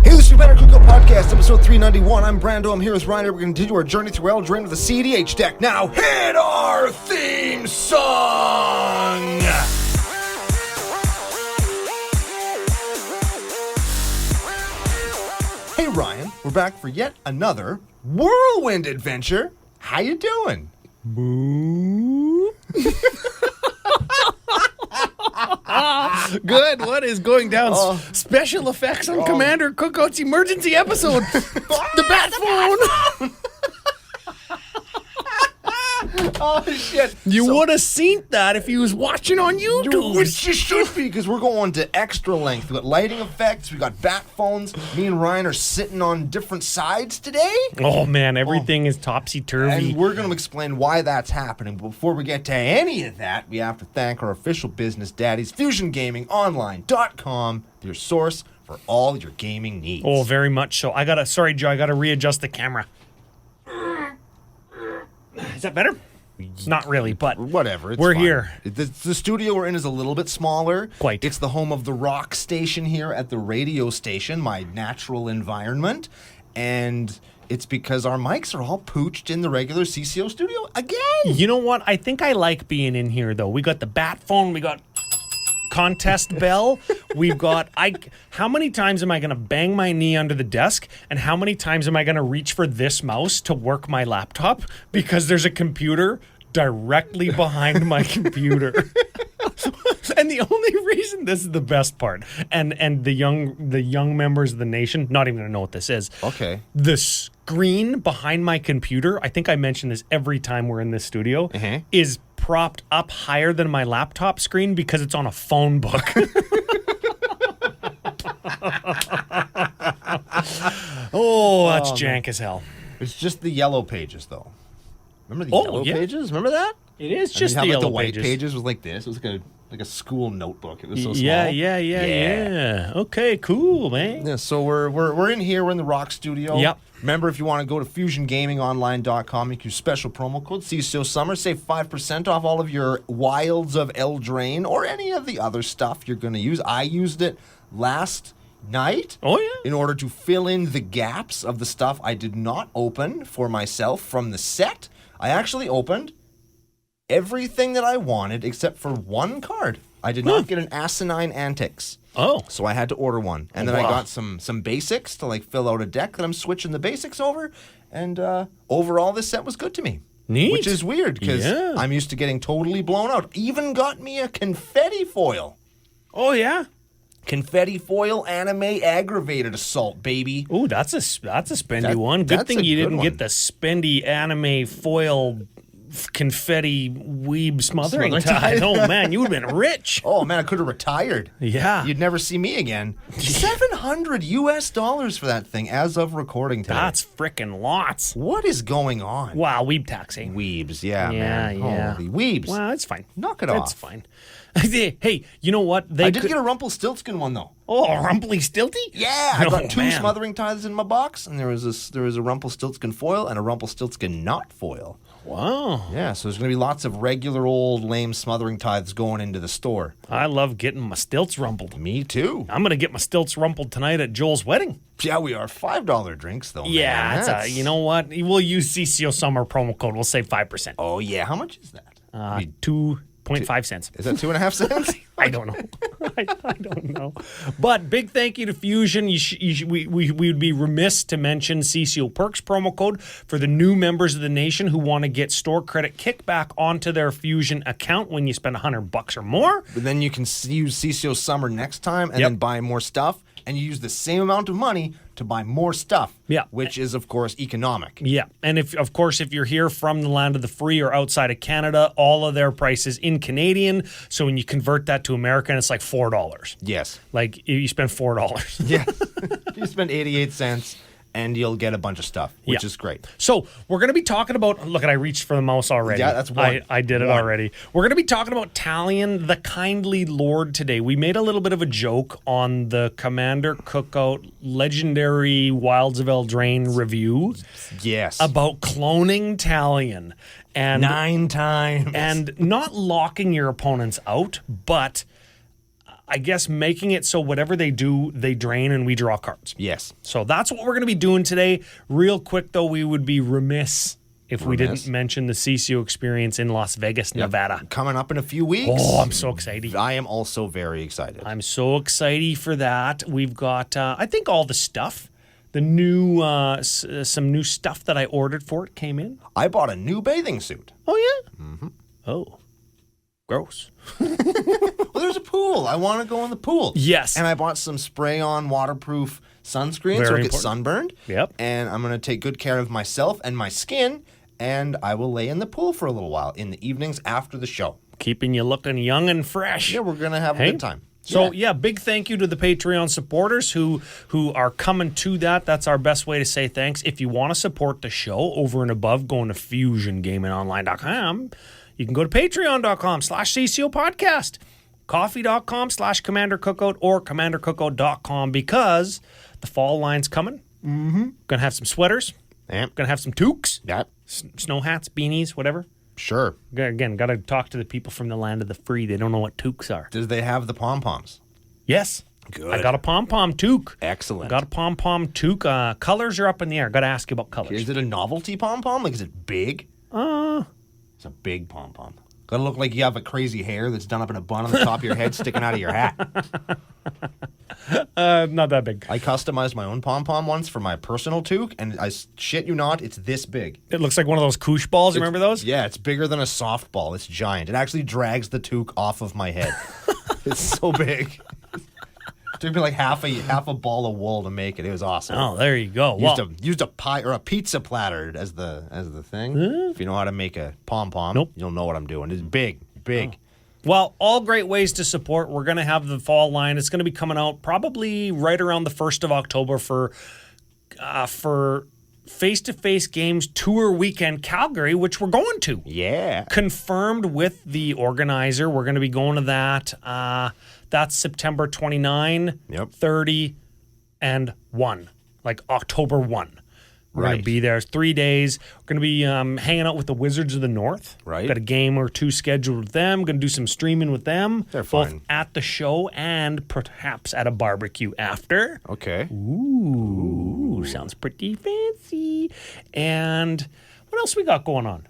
Hey, this is Commander Cookout Podcast, episode 391. I'm Brando. I'm here with Ryan. We're going to continue our journey through Eldraine with the cEDH deck. Now, hit our theme song! Hey, Ryan. We're back for yet another whirlwind adventure. How you doing? Boo. Good. What is going down? Special effects on Commander Cookout's emergency episode. The bat phone. Oh, shit. You would have seen that if he was watching on YouTube. Which you should be, because we're going to extra length. We got lighting effects, we got bat phones. Me and Ryan are sitting on different sides today. Oh, man. Everything is topsy-turvy. And we're going to explain why that's happening. But before we get to any of that, we have to thank our official business daddies, FusionGamingOnline.com, your source for all your gaming needs. Oh, very much so. Sorry, Joe, I got to readjust the camera. Is that better? Not really, but whatever. We're fine. here. The studio we're in is a little bit smaller. Quite. It's the home of the rock station here at the radio station, my natural environment. And it's because our mics are all pooched in the regular CCO studio again. You know what? I think I like being in here, though. We got the bat phone. We got contest bell. We've got how many times am I going to bang my knee under the desk, and how many times am I going to reach for this mouse to work my laptop because there's a computer directly behind my computer. And the only reason, this is the best part, and the young members of the nation not even going to know what this is. Okay. The screen behind my computer, I think I mention this every time we're in this studio, is propped up higher than my laptop screen because it's on a phone book. That's jank as hell. It's just the yellow pages, though. Remember the yellow pages? Remember that? It is just the yellow the white pages. pages was like this. It was like a school notebook. It was so small. Yeah. Okay, cool, man. Yeah, so we're in here. We're in the Rock Studio. Yep. Remember, if you want to go to FusionGamingOnline.com, make your special promo code CCO Summer, save 5% off all of your Wilds of Eldraine or any of the other stuff you're going to use. I used it last night. Oh, yeah. In order to fill in the gaps of the stuff I did not open for myself from the set. I actually opened everything that I wanted except for one card. I did not get an Asinine Antics. Oh. So I had to order one. And then I got some basics to fill out a deck that I'm switching the basics over. And overall, this set was good to me. Neat. Which is weird because I'm used to getting totally blown out. Even got me a confetti foil. Oh, yeah? Confetti foil anime aggravated assault, baby. Ooh, that's a spendy one. Good thing you didn't get the spendy anime foil confetti weeb smothering tide. Oh, man, you would have been rich. Oh, man, I could have retired. Yeah. You'd never see me again. $700 for that thing as of recording today. That's frickin' lots. What is going on? Wow, weeb taxing. Weebs, man. Yeah. Holy weebs. Well, it's fine. Knock it off. It's fine. Hey, you know what? I did get a Rumpelstiltskin one, though. Oh, Rumpelstilty? Yeah, I got two Smothering Tithes in my box, and there was a Rumpelstiltskin foil and a Rumpelstiltskin not foil. Wow. Yeah, so there's going to be lots of regular old lame Smothering Tithes going into the store. I love getting my stilts rumpled. Me too. I'm going to get my stilts rumpled tonight at Joel's wedding. Yeah, we are. $5 drinks, though, yeah, man. You know what? We'll use CCO Summer promo code. We'll save 5%. Oh, yeah. How much is that? 2.5 cents. Is that 2.5 cents? I don't know. I don't know. But big thank you to Fusion. We would be remiss to mention CCO Perks promo code for the new members of the nation who want to get store credit kickback onto their Fusion account when you spend $100 or more. But then you can use CCO Summer next time and then buy more stuff, and you use the same amount of money to buy more stuff, which is, of course, economic. Yeah, and if you're here from the land of the free or outside of Canada, all of their prices in Canadian, so when you convert that to American, it's like $4. Yes. Like, you spend $4. Yeah. You spend 88 cents, and you'll get a bunch of stuff, which is great. So we're going to be talking about, look, I reached for the mouse already. Yeah, that's one. I did it already. We're going to be talking about Talion, the Kindly Lord, today. We made a little bit of a joke on the Commander Cookout Legendary Wilds of Eldraine review. Yes. About cloning Talion. And 9 times. And not locking your opponents out, but I guess making it so whatever they do, they drain and we draw cards. Yes. So that's what we're going to be doing today. Real quick, though, we would be remiss if we didn't mention the CCO experience in Las Vegas, Nevada. Coming up in a few weeks. Oh, I'm so excited. I am also very excited. I'm so excited for that. We've got, I think, all the stuff. The new, some new stuff that I ordered for it came in. I bought a new bathing suit. Oh, yeah? Mm-hmm. Oh. Gross. Well, there's a pool. I want to go in the pool. Yes. And I bought some spray-on waterproof sunscreen so it gets sunburned. Yep. And I'm going to take good care of myself and my skin, and I will lay in the pool for a little while in the evenings after the show. Keeping you looking young and fresh. Yeah, we're going to have a good time. So, big thank you to the Patreon supporters who are coming to that. That's our best way to say thanks. If you want to support the show over and above going to FusionGamingOnline.com, you can go to patreon.com/CCO Podcast, coffee.com/Commander Cookout, or CommanderCookout.com, because the fall line's coming. Mm-hmm. Gonna have some sweaters. Yep. Gonna have some toques. Yep. Snow hats, beanies, whatever. Sure. Again, got to talk to the people from the land of the free. They don't know what toques are. Do they have the pom-poms? Yes. Good. I got a pom-pom toque. Excellent. Got a pom-pom toque. Colors are up in the air. Got to ask you about colors. Is it a novelty pom-pom? Like, is it big? It's a big pom-pom. Gotta look like you have a crazy hair that's done up in a bun on the top of your head sticking out of your hat. Not that big. I customized my own pom-pom once for my personal toque, and I shit you not, it's this big. It looks like one of those koosh balls. Remember those? Yeah, it's bigger than a softball. It's giant. It actually drags the toque off of my head. It's so big. It took me like half a ball of wool to make it. It was awesome. Oh, there you go. Used a pie or a pizza platter as the thing. If you know how to make a pom-pom, you'll know what I'm doing. It's big. Oh. Well, all great ways to support. We're going to have the fall line. It's going to be coming out probably right around the 1st of October for face-to-face games tour weekend Calgary, which we're going to. Yeah. Confirmed with the organizer. We're going to be going to that. That's September 29, 30, and 1. Like October 1. We're going to be there. It's 3 days. We're going to be hanging out with the Wizards of the North. Right. Got a game or two scheduled with them. Going to do some streaming with them. They're both fun. at the show and perhaps at a barbecue after. Okay. Ooh, sounds pretty fancy. And what else we got going on?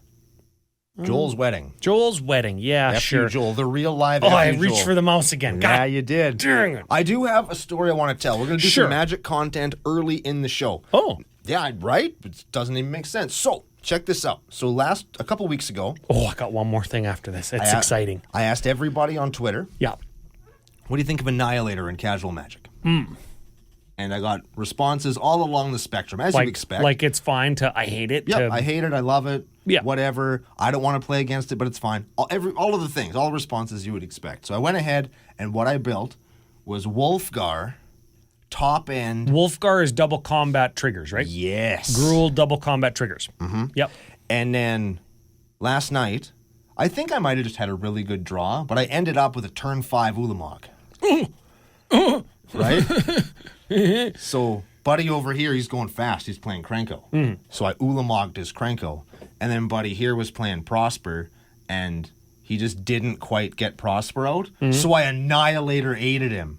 Joel's wedding. Joel's wedding. Yeah, F sure. You, Joel, the real live Oh, F I you, reached Joel. for the mouse again. Yeah, God you did. dang it. I do have a story I want to tell. We're going to do some magic content early in the show. Oh. Yeah, right? It doesn't even make sense. So, check this out. So, a couple weeks ago. Oh, I got one more thing after this. It's exciting. I asked everybody on Twitter. Yeah. What do you think of Annihilator in casual Magic? And I got responses all along the spectrum, as you expect. Like it's fine to I hate it. Yeah, I hate it. I love it. Yeah. Whatever. I don't want to play against it, but it's fine. All of the things, all the responses you would expect. So I went ahead, and what I built was Wolfgar, top end. Wolfgar is double combat triggers, right? Yes. Gruul double combat triggers. Mm-hmm. Yep. And then last night, I think I might have just had a really good draw, but I ended up with a turn 5 Ulamog. Right? So, buddy over here, he's going fast. He's playing Krenko. So I Ulamogged his Krenko. And then buddy here was playing Prosper, and he just didn't quite get Prosper out. So I Annihilator 8'd him.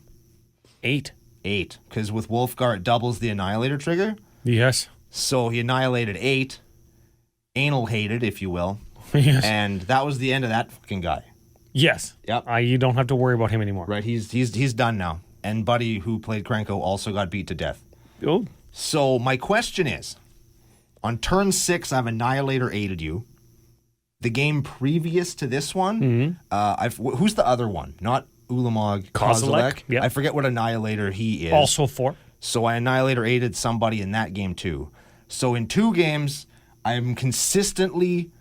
8? 8. Because with Wolfgar, it doubles the Annihilator trigger. Yes. So he Annihilated 8. Anal hated, if you will. Yes. And that was the end of that fucking guy. Yes. Yep. You don't have to worry about him anymore. Right, he's done now. And buddy who played Krenko also got beat to death. Oh. So my question is, on turn 6, I've Annihilator 8'd you. The game previous to this one, who's the other one? Not Ulamog, Kozilek. Yep. I forget what Annihilator he is. Also 4. So I Annihilator 8'd somebody in that game too. So in 2 games, I'm consistently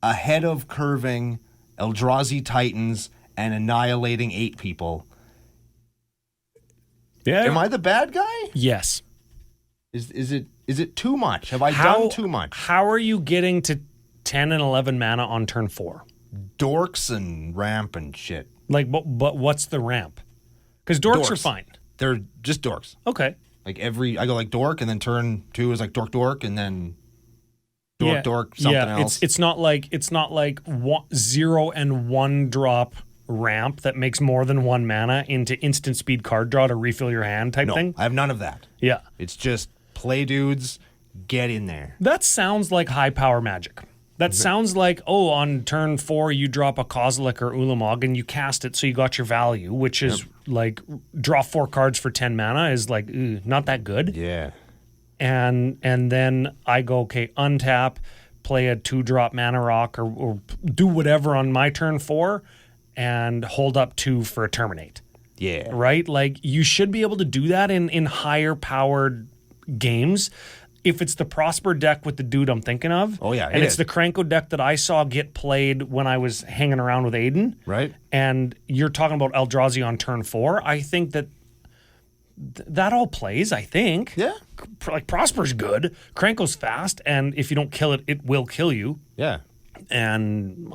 ahead of curving Eldrazi Titans and annihilating 8 people. Yeah. Am I the bad guy? Yes. Is it too much? Have I done too much? How are you getting to 10 and 11 mana on turn 4? Dorks and ramp and shit. Like, but what's the ramp? Because dorks are fine. They're just dorks. Okay. Like I go like dork, and then turn 2 is like dork, and then dork, something else. It's not like 0 and 1 drop ramp that makes more than 1 mana into instant speed card draw to refill your hand type No, thing? I have none of that. Yeah. It's just play dudes, get in there. That sounds like high power Magic. That sounds like, on turn 4, you drop a Kozilek or Ulamog and you cast it so you got your value, which is like draw 4 cards for 10 mana is like, not that good. Yeah. And then I go, okay, untap, play a 2-drop mana rock or do whatever on my turn 4 and hold up 2 for a terminate. Yeah. Right? Like you should be able to do that in higher powered games. If it's the Prosper deck with the dude I'm thinking of, and it's the Kranko deck that I saw get played when I was hanging around with Aiden, right? And you're talking about Eldrazi on turn 4, I think that all plays, I think. Yeah. Like Prosper's good, Kranko's fast, and if you don't kill it, it will kill you. Yeah. And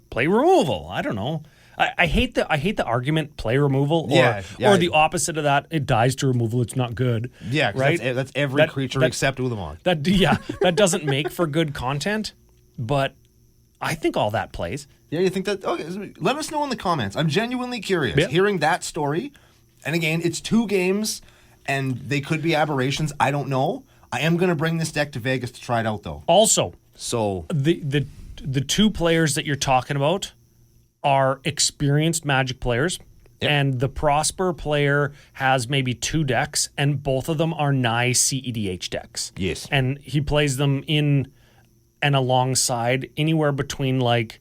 play removal. I don't know. I hate the argument play removal or the opposite of that. It dies to removal. It's not good. Yeah, right. That's every creature except Ulamog. That doesn't make for good content, but I think all that plays. Yeah, you think that? Okay, let us know in the comments. I'm genuinely curious. Yeah. Hearing that story, and again, it's 2 games, and they could be aberrations. I don't know. I am going to bring this deck to Vegas to try it out, though. Also, so the 2 players that you're talking about are experienced Magic players, and the Prosper player has maybe 2 decks, and both of them are nice cEDH decks. Yes. And he plays them in and alongside anywhere between like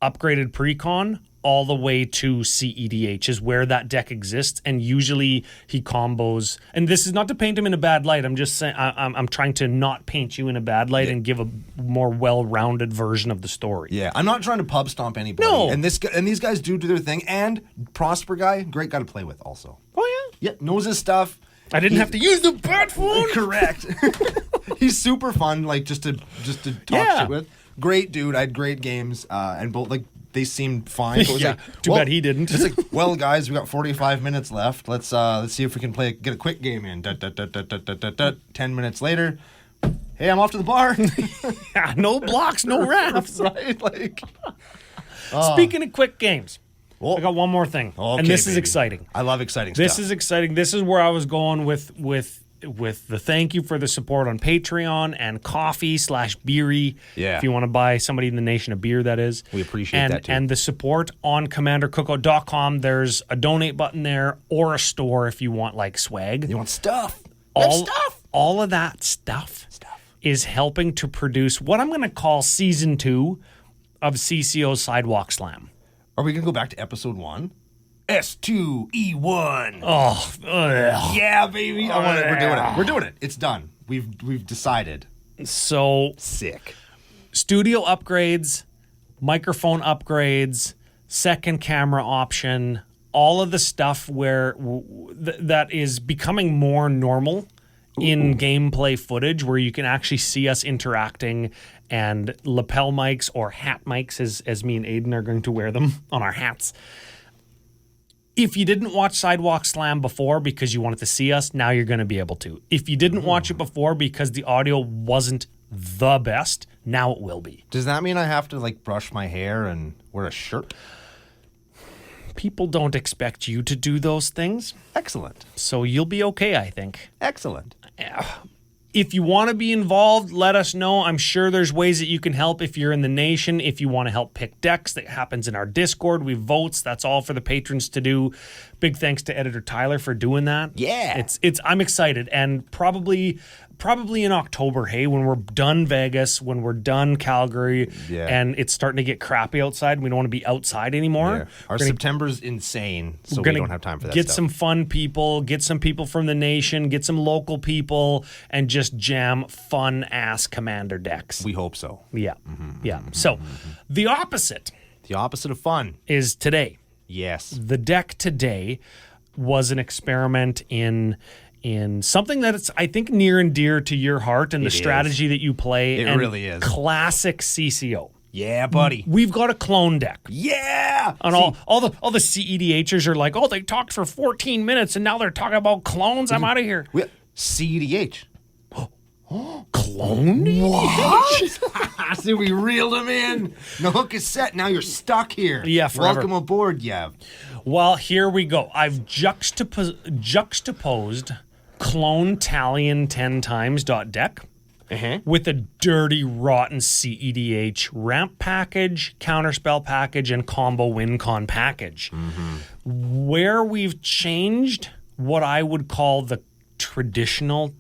upgraded precon all the way to cEDH is where that deck exists, and usually he combos. And this is not to paint him in a bad light. I'm just saying I'm trying to not paint you in a bad light and give a more well-rounded version of the story. Yeah, I'm not trying to pub stomp anybody. No. And these guys do their thing. And Prosper guy, great guy to play with also. Oh yeah. Yeah, knows his stuff. I didn't have to use the bat phone. Correct. He's super fun, like just to talk shit with. Great dude. I had great games, and both like. They seemed fine. So Too bad he didn't. It's like, well, guys, we got 45 minutes left. Let's see if we can get a quick game in. 10 minutes later, hey, I'm off to the bar. No blocks, no rafts. Right? Like, Speaking of quick games, I got one more thing, and this is exciting. I love exciting stuff. This is exciting. This is where I was going with the thank you for the support on Patreon and coffee/beery. Yeah. If you want to buy somebody in the nation a beer, that is. We appreciate that too. And the support on CommanderCookout.com. There's a donate button there or a store if you want like swag. You want stuff. All of that stuff is helping to produce what I'm going to call season 2 of CCO Sidewalk Slam. Are we going to go back to episode 1? S2E1. Oh, yeah, baby. We're doing it. We're doing it. It's done. We've decided. So sick. Studio upgrades, microphone upgrades, second camera option, all of the stuff where that is becoming more normal in gameplay footage, where you can actually see us interacting, and lapel mics or hat mics, as me and Aiden are going to wear them on our hats. If you didn't watch Sidewalk Slam before because you wanted to see us, now you're going to be able to. If you didn't watch it before because the audio wasn't the best, now it will be. Does that mean I have to like brush my hair and wear a shirt? People don't expect you to do those things. Excellent. So you'll be okay, I think. Excellent. If you want to be involved, let us know. I'm sure there's ways that you can help if you're in the nation. If you want to help pick decks, that happens in our Discord. We votes. That's all for the patrons to do. Big thanks to editor Tyler for doing that. Yeah. I'm excited, and probably in October, hey, when we're done Vegas, when we're done Calgary, and it's starting to get crappy outside, we don't want to be outside anymore. Yeah. Our September's insane, so we don't have time for that Get stuff. some fun people, get some people from the nation, get some local people, and just jam fun-ass Commander decks. We hope so. Yeah, So, the opposite. The opposite of fun. Is today. Yes. The deck today was an experiment in something that's, I think, near and dear to your heart and the strategy that you play. It really is. Classic CCO. Yeah, buddy. We've got a clone deck. Yeah. And all the cEDHers are like, oh, they talked for 14 minutes and now they're talking about clones. I'm out of here. CEDH. Clone EDH? See, we reeled him in. The hook is set. Now you're stuck here. Yeah, forever. Welcome aboard, Yev. Well, here we go. I've juxtaposed clone Talion 10 times .deck with a dirty, rotten cEDH ramp package, counterspell package, and combo win con package. Where we've changed what I would call the traditional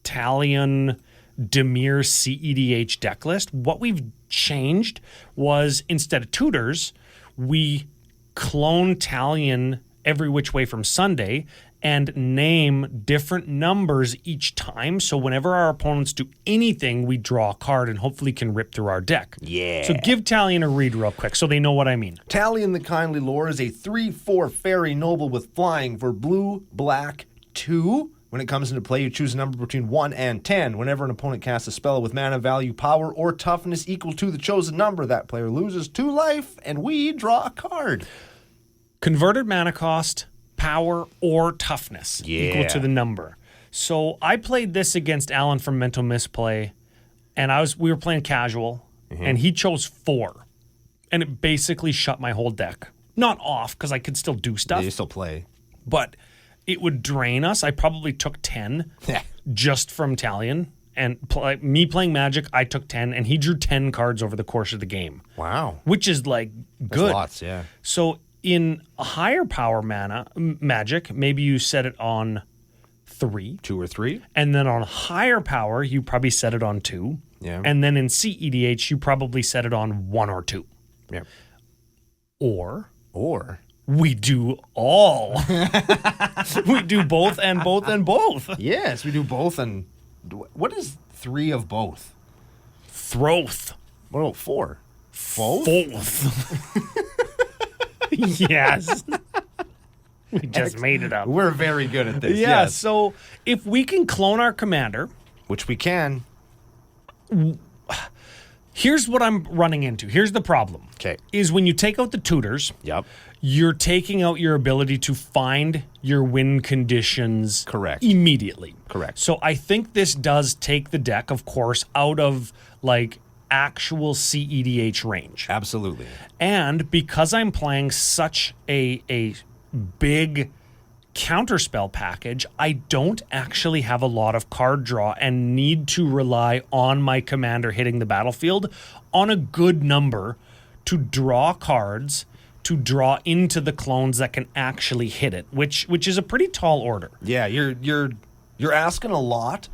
Talion Dimir cEDH deck list, what we've changed was instead of tutors, we clone Talion every which way from Sunday and name different numbers each time. So whenever our opponents do anything, we draw a card and hopefully can rip through our deck. Yeah. So give Talion a read real quick so they know what I mean. Talion the Kindly Lore is a 3/4 fairy noble with flying for blue, black, 2. When it comes into play, you choose a number between 1 and 10. Whenever an opponent casts a spell with mana value, power, or toughness equal to the chosen number, that player loses 2 life, and we draw a card. Converted mana cost, power, or toughness equal to the number. So I played this against Alan from Mental Misplay, and we were playing casual, and he chose 4. And it basically shut my whole deck. Not off, because I could still do stuff. Yeah, you still play. But it would drain us. I probably took 10 just from Talion. And me playing Magic, I took 10, and he drew 10 cards over the course of the game. Wow. Which is, like, good. That's lots, yeah. So in a higher power Magic, maybe you set it on 3. 2 or 3. And then on higher power, you probably set it on 2. Yeah. And then in cEDH, you probably set it on 1 or 2. Yeah. Or we do all. We do both and both and both. Yes, we do both. And what is 3 of both? Throth. What about 4? Both? Yes. We just made it up. We're very good at this. Yeah, yes. so if we can clone our commander, Which we can. here's what I'm running into. Here's the problem. Okay. Is when you take out the tutors, Yep. you're taking out your ability to find your win conditions Correct. immediately. Correct. So I think this does take the deck, of course, out of like actual cEDH range. Absolutely. And because I'm playing such a big counterspell package, I don't actually have a lot of card draw and need to rely on my commander hitting the battlefield on a good number to draw cards to draw into the clones that can actually hit it, which is a pretty tall order. Yeah, you're asking a lot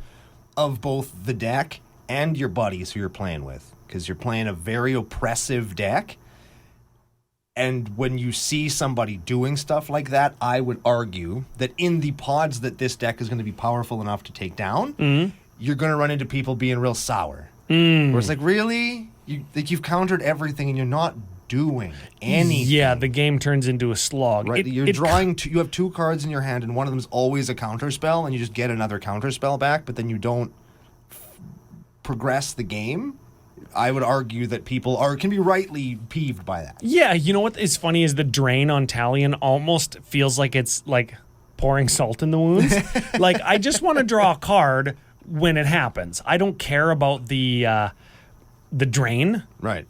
of both the deck and your buddies who you're playing with, because you're playing a very oppressive deck. And when you see somebody doing stuff like that, I would argue that in the pods that this deck is going to be powerful enough to take down, you're going to run into people being real sour. Where it's like, really? You've countered everything and you're not doing anything. Yeah, the game turns into a slog. Right, you have 2 cards in your hand, and one of them is always a counterspell, and you just get another counterspell back, but then you don't progress the game. I would argue that people can be rightly peeved by that. Yeah, you know what is funny is the drain on Talion almost feels like it's like pouring salt in the wounds. Like, I just want to draw a card when it happens. I don't care about the drain, Right.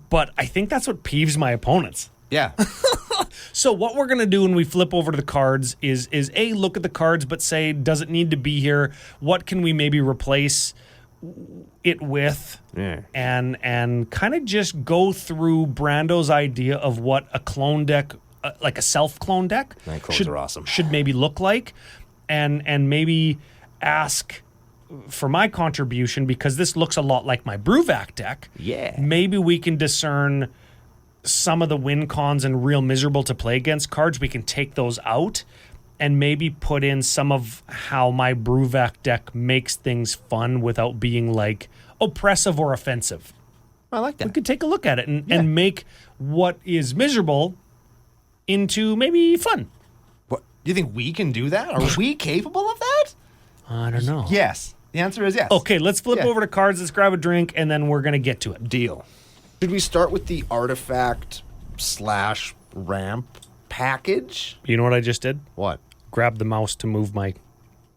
but I think that's what peeves my opponents. Yeah. So what we're going to do when we flip over to the cards is A, look at the cards, but say, does it need to be here? What can we maybe replace it with? Yeah. And kind of just go through Brando's idea of what a clone deck, like a self-clone deck, Night clones are awesome. should maybe look like, and maybe ask for my contribution, because this looks a lot like my Bruvac deck. Yeah. Maybe we can discern some of the win cons and real miserable to play against cards. We can take those out and maybe put in some of how my Bruvac deck makes things fun without being like oppressive or offensive. I like that. We could take a look at it and make what is miserable into maybe fun. What, do you think we can do that? Are we capable of that? I don't know. Yes. The answer is yes. Okay, let's flip over to cards. Let's grab a drink, and then we're going to get to it. Deal. Should we start with the artifact/ramp package? You know what I just did? What? Grab the mouse to move my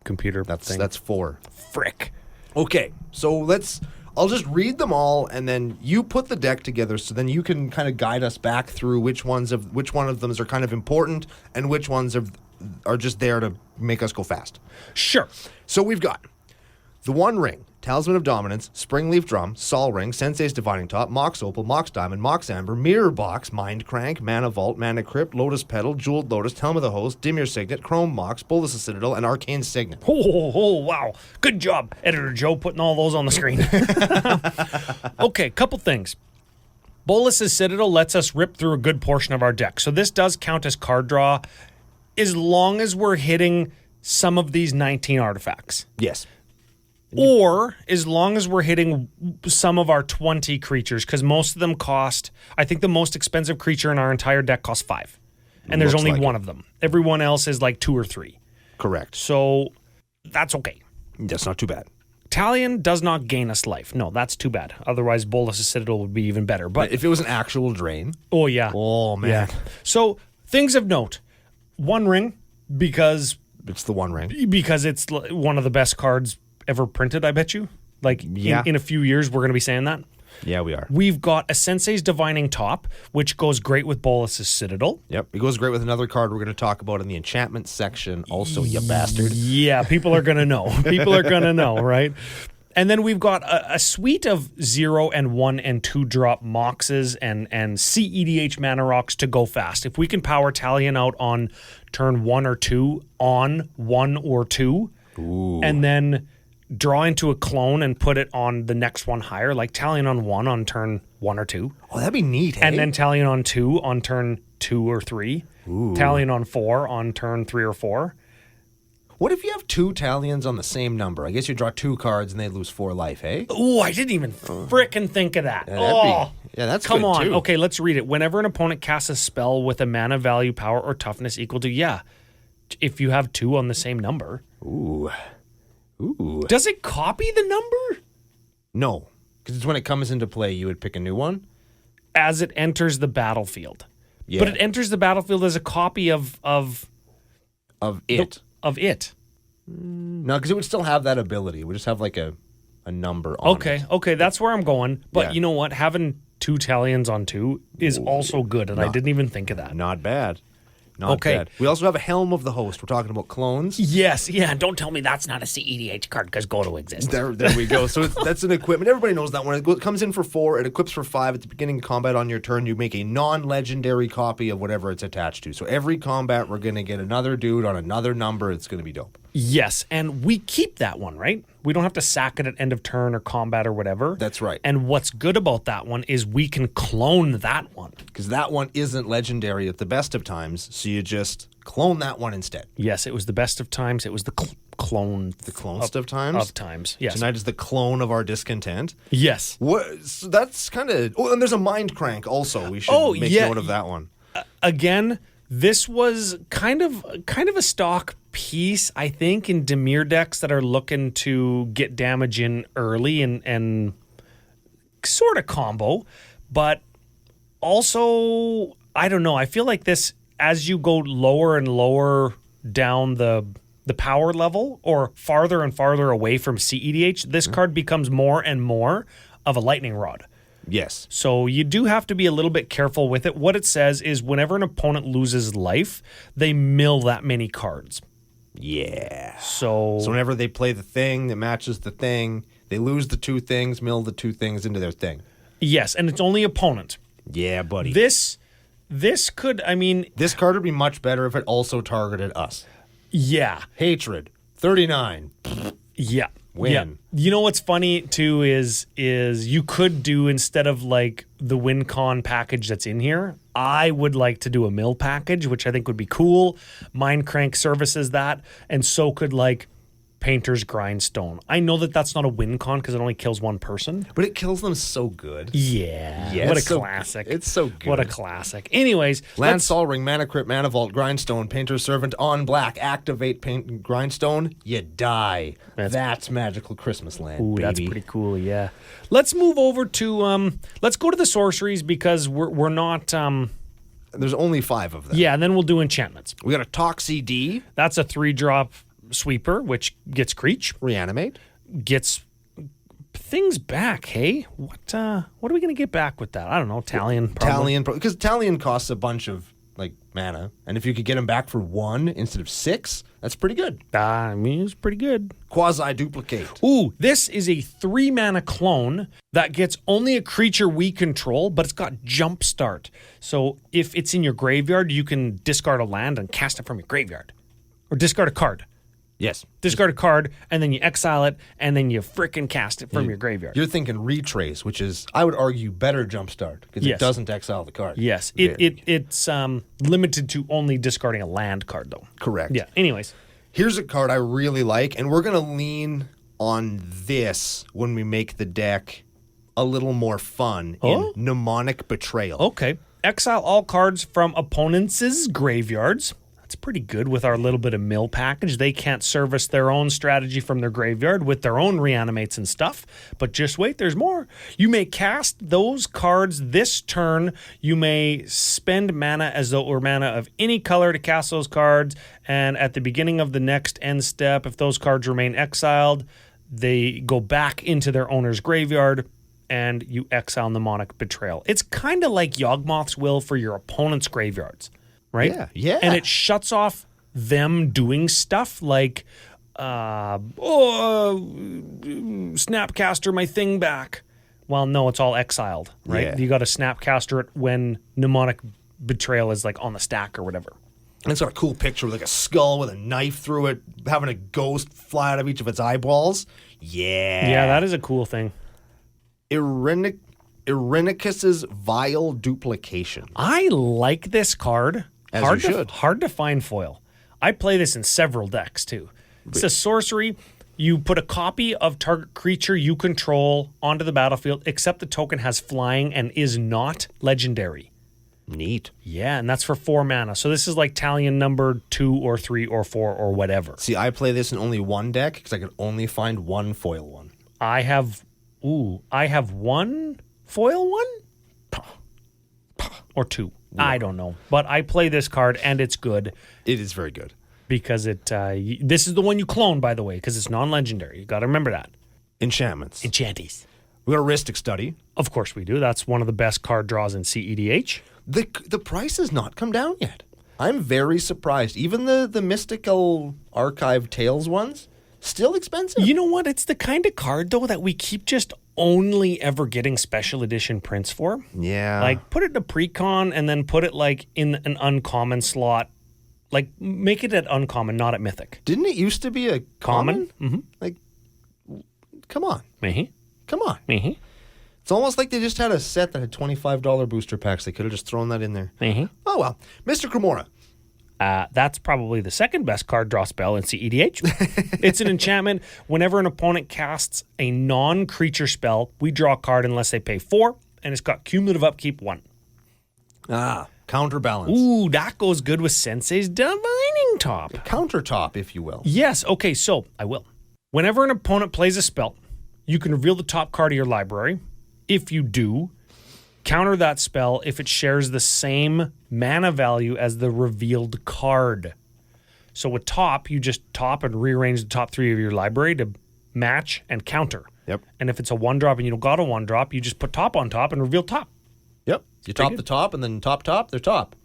computer thing. That's 4. Frick. Okay, so I'll just read them all, and then you put the deck together, so then you can kind of guide us back through which one of them are kind of important, and which ones are just there to make us go fast. Sure. So we've got the One Ring, Talisman of Dominance, Springleaf Drum, Sol Ring, Sensei's Divining Top, Mox Opal, Mox Diamond, Mox Amber, Mirror Box, Mind Crank, Mana Vault, Mana Crypt, Lotus Petal, Jeweled Lotus, Helm of the Host, Dimir Signet, Chrome Mox, Bolus of Citadel, and Arcane Signet. Oh, wow. Good job, Editor Joe, putting all those on the screen. Okay, couple things. Bolus's Citadel lets us rip through a good portion of our deck. So this does count as card draw as long as we're hitting some of these 19 artifacts. Yes. Or as long as we're hitting some of our 20 creatures, because most of them cost, I think the most expensive creature in our entire deck costs 5. And there's only one of them. Everyone else is like 2 or 3. Correct. So that's okay. That's not too bad. Talion does not gain us life. No, that's too bad. Otherwise, Bolus's Citadel would be even better. But if it was an actual drain. Oh, yeah. Oh, man. Yeah. So things of note. One Ring, because It's the One Ring. it's one of the best cards ever printed, I bet you. Like, in a few years, we're going to be saying that. Yeah, we are. We've got a Sensei's Divining Top, which goes great with Bolus's Citadel. Yep. It goes great with another card we're going to talk about in the enchantment section also, you bastard. Yeah, people are going to know. People are going to know, right? And then we've got a suite of 0 and 1 and 2 drop Moxes and cEDH mana rocks to go fast. If we can power Talion out on turn 1 or 2, on 1 or 2, and then draw into a clone and put it on the next one higher, like Talion on 1 on turn 1 or 2. Oh, that'd be neat, hey? And then Talion on 2 on turn 2 or 3. Talion on 4 on turn 3 or 4. What if you have 2 Talions on the same number? I guess you draw 2 cards and they lose 4 life, hey? Oh, I didn't even frickin' think of that. That's come good on. too. Okay, let's read it. Whenever an opponent casts a spell with a mana value, power, or toughness equal to, if you have 2 on the same number. Ooh. Does it copy the number? No, because it's when it comes into play, you would pick a new one. As it enters the battlefield. Yeah. But it enters the battlefield as a copy of it. Of it. No, because it would still have that ability. It would just have like a number on it. Okay, that's where I'm going. But Yeah. you know what? Having 2 Talions on 2 is also good, and I didn't even think of that. Not bad. Not bad. We also have a Helm of the Host. We're talking about clones. Yes, yeah. Don't tell me that's not a cEDH card because go to exist. There we go. So that's an equipment. Everybody knows that one. It comes in for 4. It equips for 5. At the beginning of combat on your turn, you make a non-legendary copy of whatever it's attached to. So every combat, we're going to get another dude on another number. It's going to be dope. Yes, and we keep that one, right? We don't have to sack it at end of turn or combat or whatever. That's right. And what's good about that one is we can clone that one. Because that one isn't legendary at the best of times, so you just clone that one instead. Yes, it was the best of times. It was the clone. The clonest of times? Of times, yes. Tonight is the clone of our discontent. Yes. So that's kind of... Oh, and there's a Mind Crank also. We should make note of that one. Again, this was kind of a stock piece, I think, in Dimir decks that are looking to get damage in early and sort of combo. But also, I don't know. I feel like this, as you go lower and lower down the power level or farther and farther away from cEDH, this card becomes more and more of a lightning rod. Yes. So you do have to be a little bit careful with it. What it says is whenever an opponent loses life, they mill that many cards. Yeah. So whenever they play the thing that matches the thing, they lose the 2 things, mill the 2 things into their thing. yes, and it's only opponent. Yeah, buddy. This could, I mean... This card would be much better if it also targeted us. Yeah. Hatred. 39. Yeah. Win. Yeah. You know what's funny too is you could do, instead of like the WinCon package that's in here, I would like to do a mill package, which I think would be cool. Mindcrank services that, and so could like Painter's Grindstone. I know that that's not a WinCon because it only kills one person. But it kills them so good. Yeah. What a classic. It's so good. What a classic. Anyways. Land Sol Ring, Mana Crypt, Mana Vault, Grindstone, Painter's Servant on black. Activate Grindstone, you die. That's magical Christmas land, Ooh, baby. that's pretty cool, yeah. Let's move over to, let's go to the sorceries because we're not... There's only 5 of them. Yeah, and then we'll do enchantments. We got a Toxie D. That's a 3-drop sweeper, which gets Creech, Reanimate. gets things back, hey? What are we going to get back with that? I don't know. Talion, probably. Talion, because Talion costs a bunch of mana, and if you could get them back for 1 instead of 6, that's pretty good. I mean, it's pretty good. Quasi-duplicate. Ooh, this is a 3-mana clone that gets only a creature we control, but it's got Jumpstart. So if it's in your graveyard, you can discard a land and cast it from your graveyard. Or discard a card. Yes. Discard a card, and then you exile it, and then you frickin' cast it from your graveyard. You're thinking Retrace, which is, I would argue, better Jumpstart, because it doesn't exile the card. Yes. It's limited to only discarding a land card, though. Correct. Yeah. Anyways. Here's a card I really like, and we're going to lean on this when we make the deck a little more fun in Mnemonic Betrayal. Okay. Exile all cards from opponents' graveyards. That's pretty good with our little bit of mill package. They can't service their own strategy from their graveyard with their own reanimates and stuff. But just wait, there's more. You may cast those cards this turn. You may spend mana as though it were mana of any color to cast those cards. And at the beginning of the next end step, if those cards remain exiled, they go back into their owner's graveyard and you exile Mnemonic Betrayal. It's kind of like Yawgmoth's Will for your opponent's graveyards. Right? Yeah. And it shuts off them doing stuff like, Snapcaster my thing back. Well, no, it's all exiled, right? Yeah. You got to Snapcaster it when Mnemonic Betrayal is like on the stack or whatever. And it's got a cool picture with like a skull with a knife through it, having a ghost fly out of each of its eyeballs. Yeah. Yeah, that is a cool thing. Irenicus's Vile Duplication. I like this card. As you should. Hard to find foil. I play this in several decks, too. It's a sorcery. You put a copy of target creature you control onto the battlefield, except the token has flying and is not legendary. Neat. Yeah, and that's for 4 mana. So this is like Talion number 2 or 3 or 4 or whatever. See, I play this in only one deck because I could only find one foil one. I have one foil one? Or 2. Yeah. I don't know. But I play this card, and it's good. It is very good. Because this is the one you clone, by the way, because it's non-legendary. You got to remember that. Enchantments. Enchanties. We got a Rhystic Study. Of course we do. That's one of the best card draws in cEDH. The price has not come down yet. I'm very surprised. Even the Mystical Archive Tales ones, still expensive. You know what? It's the kind of card, though, that we keep just only ever getting special edition prints for. Yeah. Like, put it in a pre-con and then put it, like, in an uncommon slot. Like, make it at uncommon, not at mythic. Didn't it used to be a common? Mm-hmm. Like, come on. Mm-hmm. Come on. Mm-hmm. It's almost like they just had a set that had $25 booster packs. They could have just thrown that in there. Mm-hmm. Oh, well. Mr. Cremora. That's probably the second best card draw spell in cEDH. It's an enchantment. Whenever an opponent casts a non-creature spell, we draw a card unless they pay 4, and it's got cumulative upkeep 1. Counterbalance. Ooh, that goes good with Sensei's Divining Top. Countertop, if you will. Yes, okay, so I will. Whenever an opponent plays a spell, you can reveal the top card of your library. If you do, counter that spell if it shares the same mana value as the revealed card. So with top, you just top and rearrange the top 3 of your library to match and counter. Yep. And if it's a 1-drop and you don't got a 1-drop, you just put top on top and reveal top. Yep. You top the top and then top, they're top.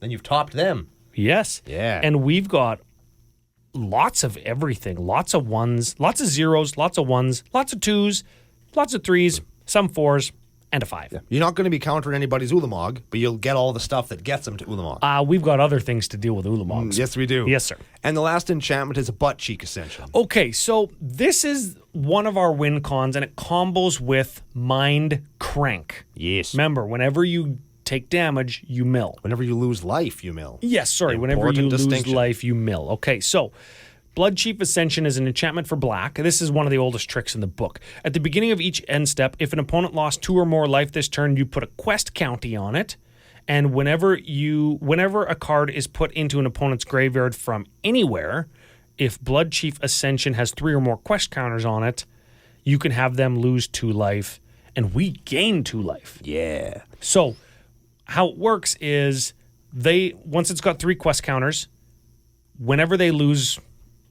Then you've topped them. Yes. Yeah. And we've got lots of everything. Lots of 1s, lots of 0s, lots of 1s, lots of 2s, lots of 3s, some 4s, and a 5. Yeah. You're not going to be countering anybody's Ulamog, but you'll get all the stuff that gets them to Ulamog. We've got other things to deal with Ulamogs. Yes, we do. Yes, sir. And the last enchantment is a Butt Cheek Ascension. Okay, so this is one of our win cons, and it combos with Mind Crank. Yes. Remember, whenever you take damage, you mill. Whenever you lose life, you mill. Yes, sorry. Whenever you Important lose distinction. life, you mill. Okay, so Blood Chief Ascension is an enchantment for black. This is one of the oldest tricks in the book. At the beginning of each end step, if an opponent lost 2 or more life this turn, you put a quest county on it. And whenever a card is put into an opponent's graveyard from anywhere, if Blood Chief Ascension has 3 or more quest counters on it, you can have them lose 2 life, and we gain 2 life. Yeah. So how it works is once it's got 3 quest counters, whenever they lose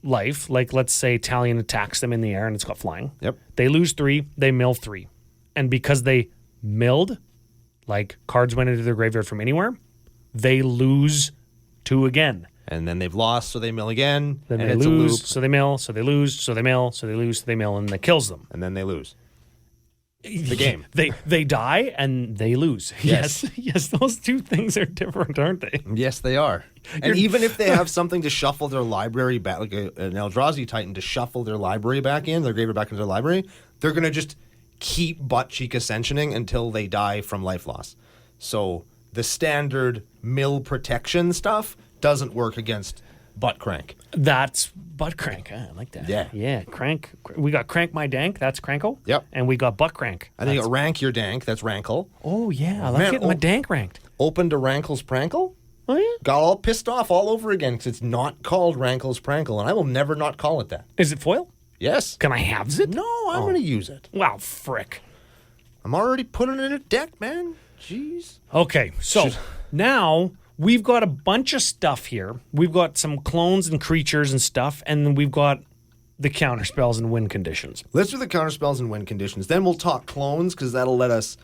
life, like let's say Talion attacks them in the air and it's got flying. Yep. They lose 3, they mill 3. And because they milled, like cards went into their graveyard from anywhere, they lose 2 again. And then they've lost, so they mill again. Then and they it's a lose, loop. so they mill, so they lose, so they mill, so they lose, so they mill, and that kills them. And then they lose. The game. They die and they lose. Yes. Yes, those 2 things are different, aren't they? Yes, they are. And even if they have something to shuffle their library back, like an Eldrazi Titan to shuffle their library back in, their graveyard back into their library, they're going to just keep butt-cheek ascensioning until they die from life loss. So the standard mill protection stuff doesn't work against butt crank. That's butt crank. I like that. Yeah. Yeah, crank. We got crank my dank. That's crankle. Yep. And we got butt crank. I think you got rank your dank. That's rankle. Oh, yeah. I like Man, getting my dank ranked. Open to rankle's prankle. Oh, yeah. Got all pissed off all over again because it's not called rankle's prankle, and I will never not call it that. Is it foil? Yes. Can I have it? No, I'm going to use it. Wow, frick. I'm already putting it in a deck, man. Jeez. Okay, so now we've got a bunch of stuff here. We've got some clones and creatures and stuff, and then we've got the counter spells and win conditions. Let's do the counter spells and win conditions. Then we'll talk clones because that'll let us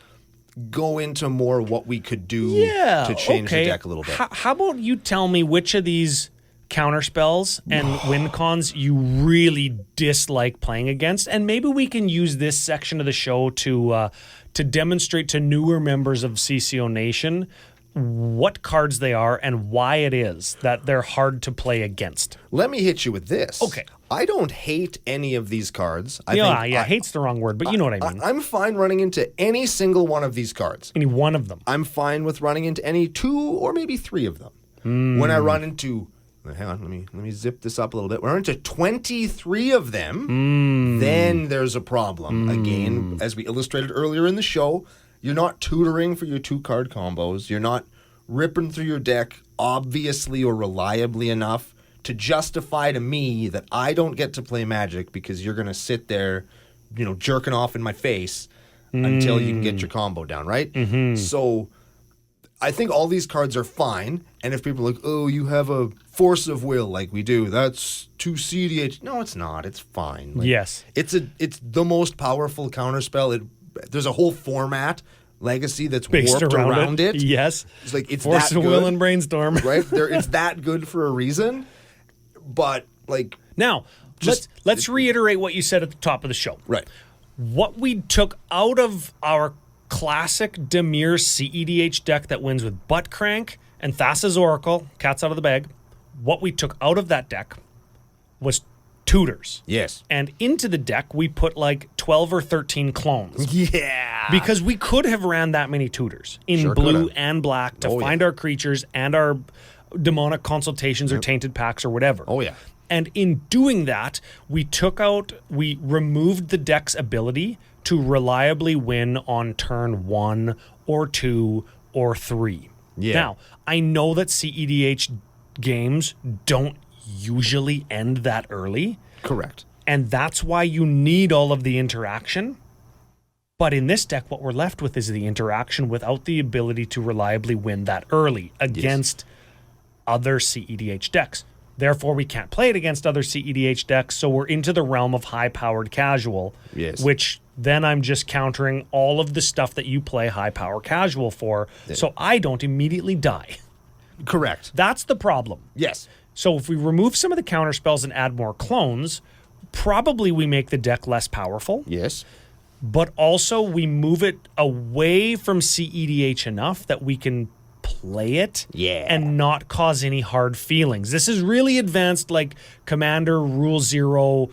go into more what we could do to change the deck a little bit. How about you tell me which of these counter spells and win cons you really dislike playing against, and maybe we can use this section of the show to demonstrate to newer members of CCO Nation what cards they are and why it is that they're hard to play against. Let me hit you with this. Okay. I don't hate any of these cards. Hate's the wrong word, but you know what I mean. I'm fine running into any single one of these cards. Any one of them. I'm fine with running into any 2 or maybe 3 of them. When I run into, hang on, let me zip this up a little bit. When I run into 23 of them, then there's a problem. Again, as we illustrated earlier in the show, you're not tutoring for your 2-card combos. You're not ripping through your deck obviously or reliably enough to justify to me that I don't get to play Magic because you're going to sit there, jerking off in my face until you can get your combo down, right? So I think all these cards are fine. And if people are like, oh, you have a Force of Will like we do, that's 2 cEDH. No, it's not. It's fine. Yes. It's the most powerful counterspell. There's a whole format, Legacy, that's Based warped around it. Yes. It's like it's Force that of good, Will and Brainstorm. right? It's that good for a reason. But now, let's reiterate what you said at the top of the show. Right. What we took out of our classic Dimir cEDH deck that wins with Butt Crank and Thassa's Oracle, cat's out of the bag, what we took out of that deck was tutors. Yes. And into the deck, we put 12 or 13 clones. Yeah. Because we could have ran that many tutors in Sure blue coulda. and black to find our creatures and our demonic consultations or tainted packs or whatever. Oh, yeah. And in doing that, we removed the deck's ability to reliably win on turn 1 or 2 or 3. Yeah. Now, I know that cEDH games don't usually end that early. Correct. And that's why you need all of the interaction. But in this deck, what we're left with is the interaction without the ability to reliably win that early against other cEDH decks. Therefore, we can't play it against other cEDH decks, so we're into the realm of high-powered casual, which then I'm just countering all of the stuff that you play high-power casual for, so I don't immediately die. Correct. That's the problem. Yes. So if we remove some of the counter spells and add more clones, probably we make the deck less powerful. Yes. But also we move it away from cEDH enough that we can play it and not cause any hard feelings. This is really advanced, Commander Rule Zero,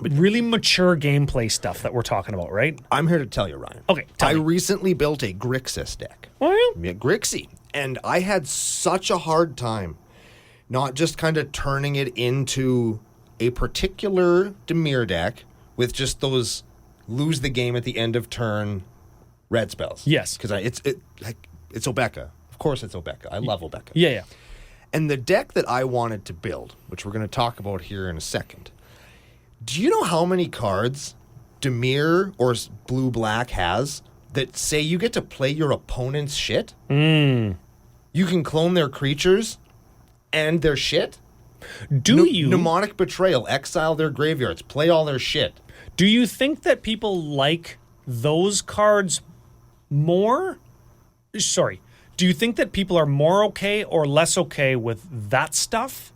really mature gameplay stuff that we're talking about, right? I'm here to tell you, Ryan. Okay, tell I me. recently built a Grixis deck. Oh, Yeah, Grixie. And I had such a hard time not just kind of turning it into a particular Dimir deck with just those lose the game at the end of turn red spells. Yes. Because it's Obeka. Of course it's Obeka. I love Obeka. Yeah. And the deck that I wanted to build, which we're going to talk about here in a second, do you know how many cards Dimir or blue-black has that say you get to play your opponent's shit? You can clone their creatures and their shit Mnemonic Betrayal, exile their graveyards, play all their shit. Do you think that people like those cards more? Sorry. Do you think that people are more okay or less okay with that stuff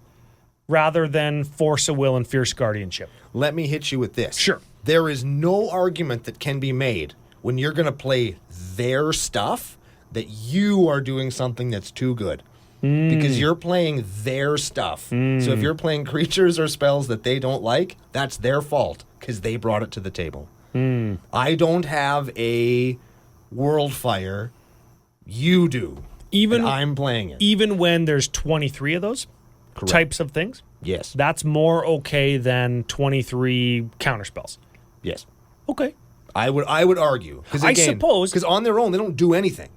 rather than Force of Will and Fierce Guardianship? Let me hit you with this. Sure. There is no argument that can be made when you're going to play their stuff that you are doing something that's too good. Because you're playing their stuff. So if you're playing creatures or spells that they don't like, that's their fault because they brought it to the table. I don't have a Worldfire. You do. And I'm playing it. Even when there's 23 of those types of things? Yes. That's more okay than 23 counterspells. Yes. Okay. I would argue. I suppose. Because on their own, they don't do anything.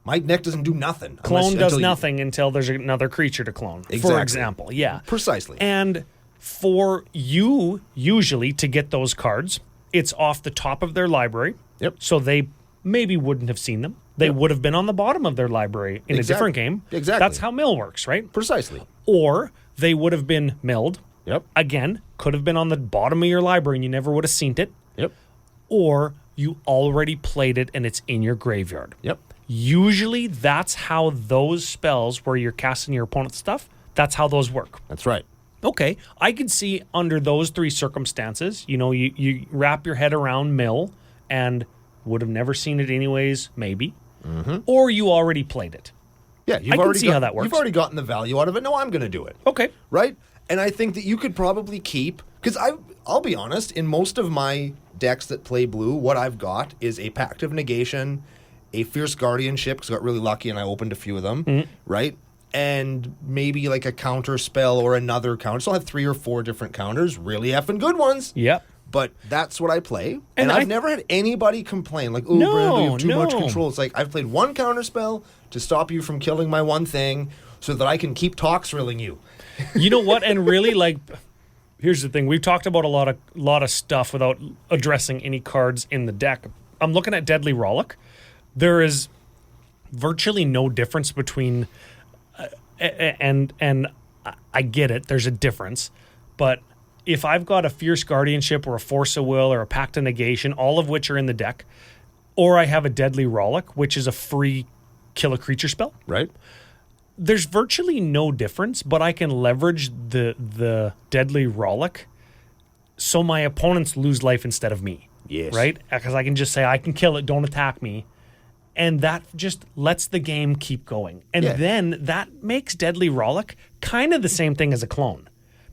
My deck doesn't do nothing. Clone does nothing until there's another creature to clone, for example. Yeah. Precisely. And for you, usually, to get those cards, it's off the top of their library. Yep. So they maybe wouldn't have seen them. They would have been on the bottom of their library in a different game. Exactly. That's how mill works, right? Precisely. Or they would have been milled. Yep. Again, could have been on the bottom of your library and you never would have seen it. Yep. Or you already played it and it's in your graveyard. Yep. Usually that's how those spells where you're casting your opponent's stuff, that's how those work. That's right. Okay, I could see under those three circumstances, you wrap your head around mill and would have never seen it anyways, maybe. Or you already played it. Yeah, I can see how that works. You've already gotten the value out of it. No, I'm going to do it. Okay. Right? And I think that you could probably keep... Because I'll be honest, in most of my decks that play blue, what I've got is a Pact of Negation, a Fierce Guardianship, because I got really lucky and I opened a few of them, right? And maybe like a counter spell or another counter. So I'll have 3 or 4 different counters, really effing good ones. Yep. But that's what I play. And I've never had anybody complain, like, oh, Brandon, you have too much control. It's like, I've played one counter spell to stop you from killing my one thing so that I can keep Toxrilling you. You know what? And really, like, here's the thing. We've talked about a lot of stuff without addressing any cards in the deck. I'm looking at Deadly Rollick. There is virtually no difference between, and I get it, there's a difference, but if I've got a Fierce Guardianship or a Force of Will or a Pact of Negation, all of which are in the deck, or I have a Deadly Rollick, which is a free kill a creature spell, right? There's virtually no difference, but I can leverage the Deadly Rollick so my opponents lose life instead of me. Yes. Right? Because I can just say, I can kill it, don't attack me. And that just lets the game keep going. And then that makes Deadly Rollick kind of the same thing as a clone.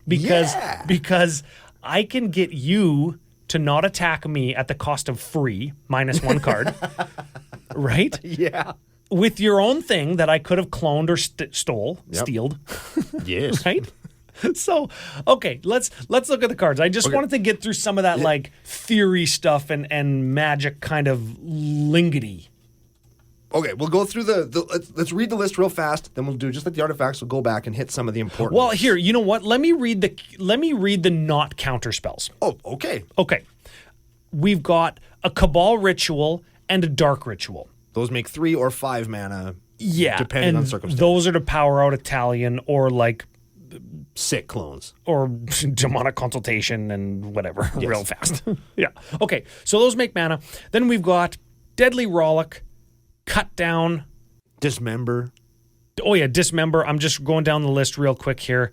Because I can get you to not attack me at the cost of free, -1 card. Right? Yeah. With your own thing that I could have cloned or stealed. Yes. Right? So, okay, let's look at the cards. I just wanted to get through some of that like theory stuff and magic kind of lingity. Okay, we'll go through let's read the list real fast, then we'll do just like the artifacts, we'll go back and hit some of the important Well, ones. here, you know what? Let me read the not counter spells. Oh, okay. Okay. We've got a Cabal Ritual and a Dark Ritual. Those make 3 or 5 mana. Yeah. Depending on circumstances. Those are to power out a Talion or like sick clones. Or Demonic Consultation and whatever real fast. Yeah. Okay. So those make mana. Then we've got Deadly Rollick, Cut Down. Dismember. Oh, yeah. Dismember. I'm just going down the list real quick here.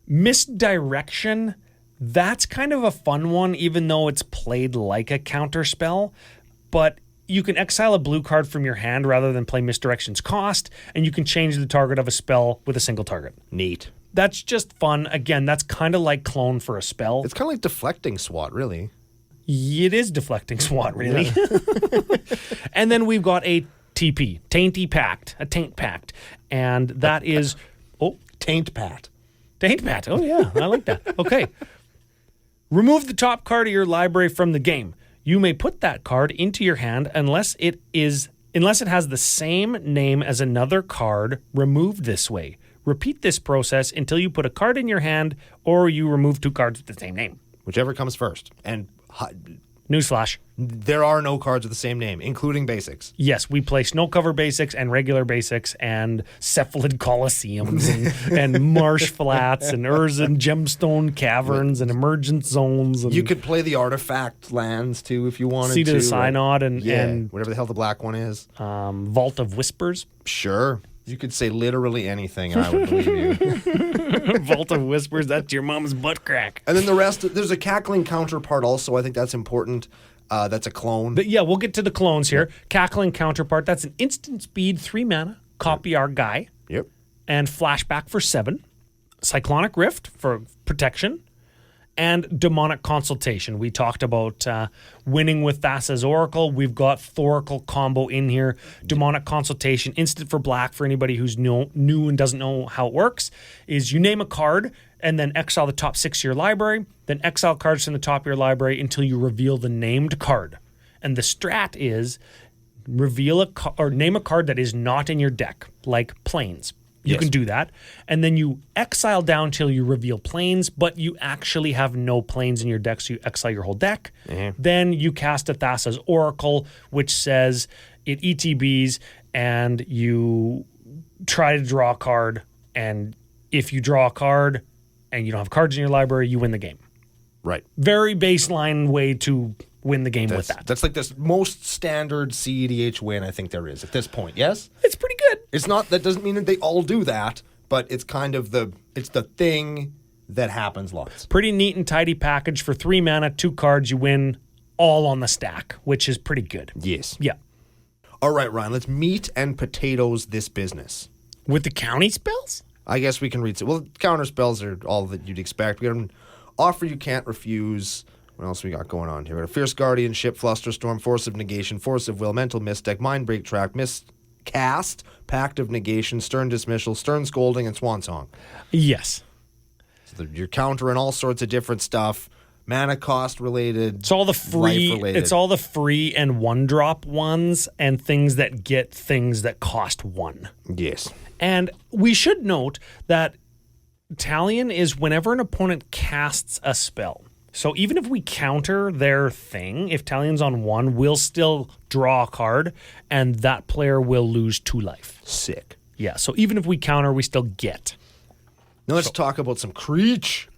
Misdirection. That's kind of a fun one, even though it's played like a counter spell. But you can exile a blue card from your hand rather than play Misdirection's cost, and you can change the target of a spell with a single target. Neat. That's just fun. Again, that's kind of like clone for a spell. It's kind of like deflecting SWAT, really. It is deflecting SWAT, really. Yeah. And then we've got a TP, Tainty Pact, a Taint Pact. And that is... Taint Pat. Taint Pat. Oh, yeah. I like that. Okay. Remove the top card of your library from the game. You may put that card into your hand unless it has the same name as another card removed this way. Repeat this process until you put a card in your hand or you remove 2 cards with the same name. Whichever comes first. And Newsflash. There are no cards with the same name, including basics. Yes, we play snow cover basics and regular basics and cephalid coliseums and marsh flats and Urza gemstone caverns and emergent zones. And You could play the artifact lands too if you wanted Seed to. of the Synod and whatever the hell the black one is. Vault of Whispers. Sure. You could say literally anything and I would believe you. Vault of Whispers, that's your mom's butt crack. And then the rest, there's a cackling counterpart also. I think that's important. That's a clone. But yeah, we'll get to the clones here. Cackling Counterpart, that's an instant speed, 3 mana, copy our guy, Yep. and flashback for 7. Cyclonic Rift for protection, and Demonic Consultation. We talked about winning with Thassa's Oracle. We've got Thoracle combo in here. Demonic Consultation, instant for black for anybody who's new and doesn't know how it works, is you name a card and then exile the top 6 of your library, then exile cards from the top of your library until you reveal the named card. And the strat is reveal or name a card that is not in your deck, like Plains. You Yes. can do that. And then you exile down till you reveal Plains, but you actually have no Plains in your deck, so you exile your whole deck. Then you cast a Thassa's Oracle, which says it ETBs, and you try to draw a card, and if you draw a card and you don't have cards in your library, you win the game. Right. Very baseline way to win the game with that. That's like the most standard cEDH win I think there is at this point, yes? It's pretty good. It's not, that doesn't mean that they all do that, but it's kind of it's the thing that happens lots. Pretty neat and tidy package for 3 mana, 2 cards, you win all on the stack, which is pretty good. Yes. Yeah. All right, Ryan, let's meat and potatoes this business. With the county spells? I guess we can read some. Well, counter spells are all that you'd expect. We got an offer you can't refuse. What else we got going on here? We got a Fierce Guardianship, Flusterstorm, Force of Negation, Force of Will, Mental Misdeck, Mindbreak Track, Miscast, Pact of Negation, Stern Dismissal, Stern Scolding, and Swan Song. Yes. So you're countering all sorts of different stuff. Mana cost related. It's all the free. Life related. It's all the free and 1-drop ones and things that get things that cost 1. Yes. And we should note that Talion is whenever an opponent casts a spell. So even if we counter their thing, if Talion's on 1, we'll still draw a card, and that player will lose 2 life. Sick. Yeah, so even if we counter, we still get. Now let's talk about some Creech.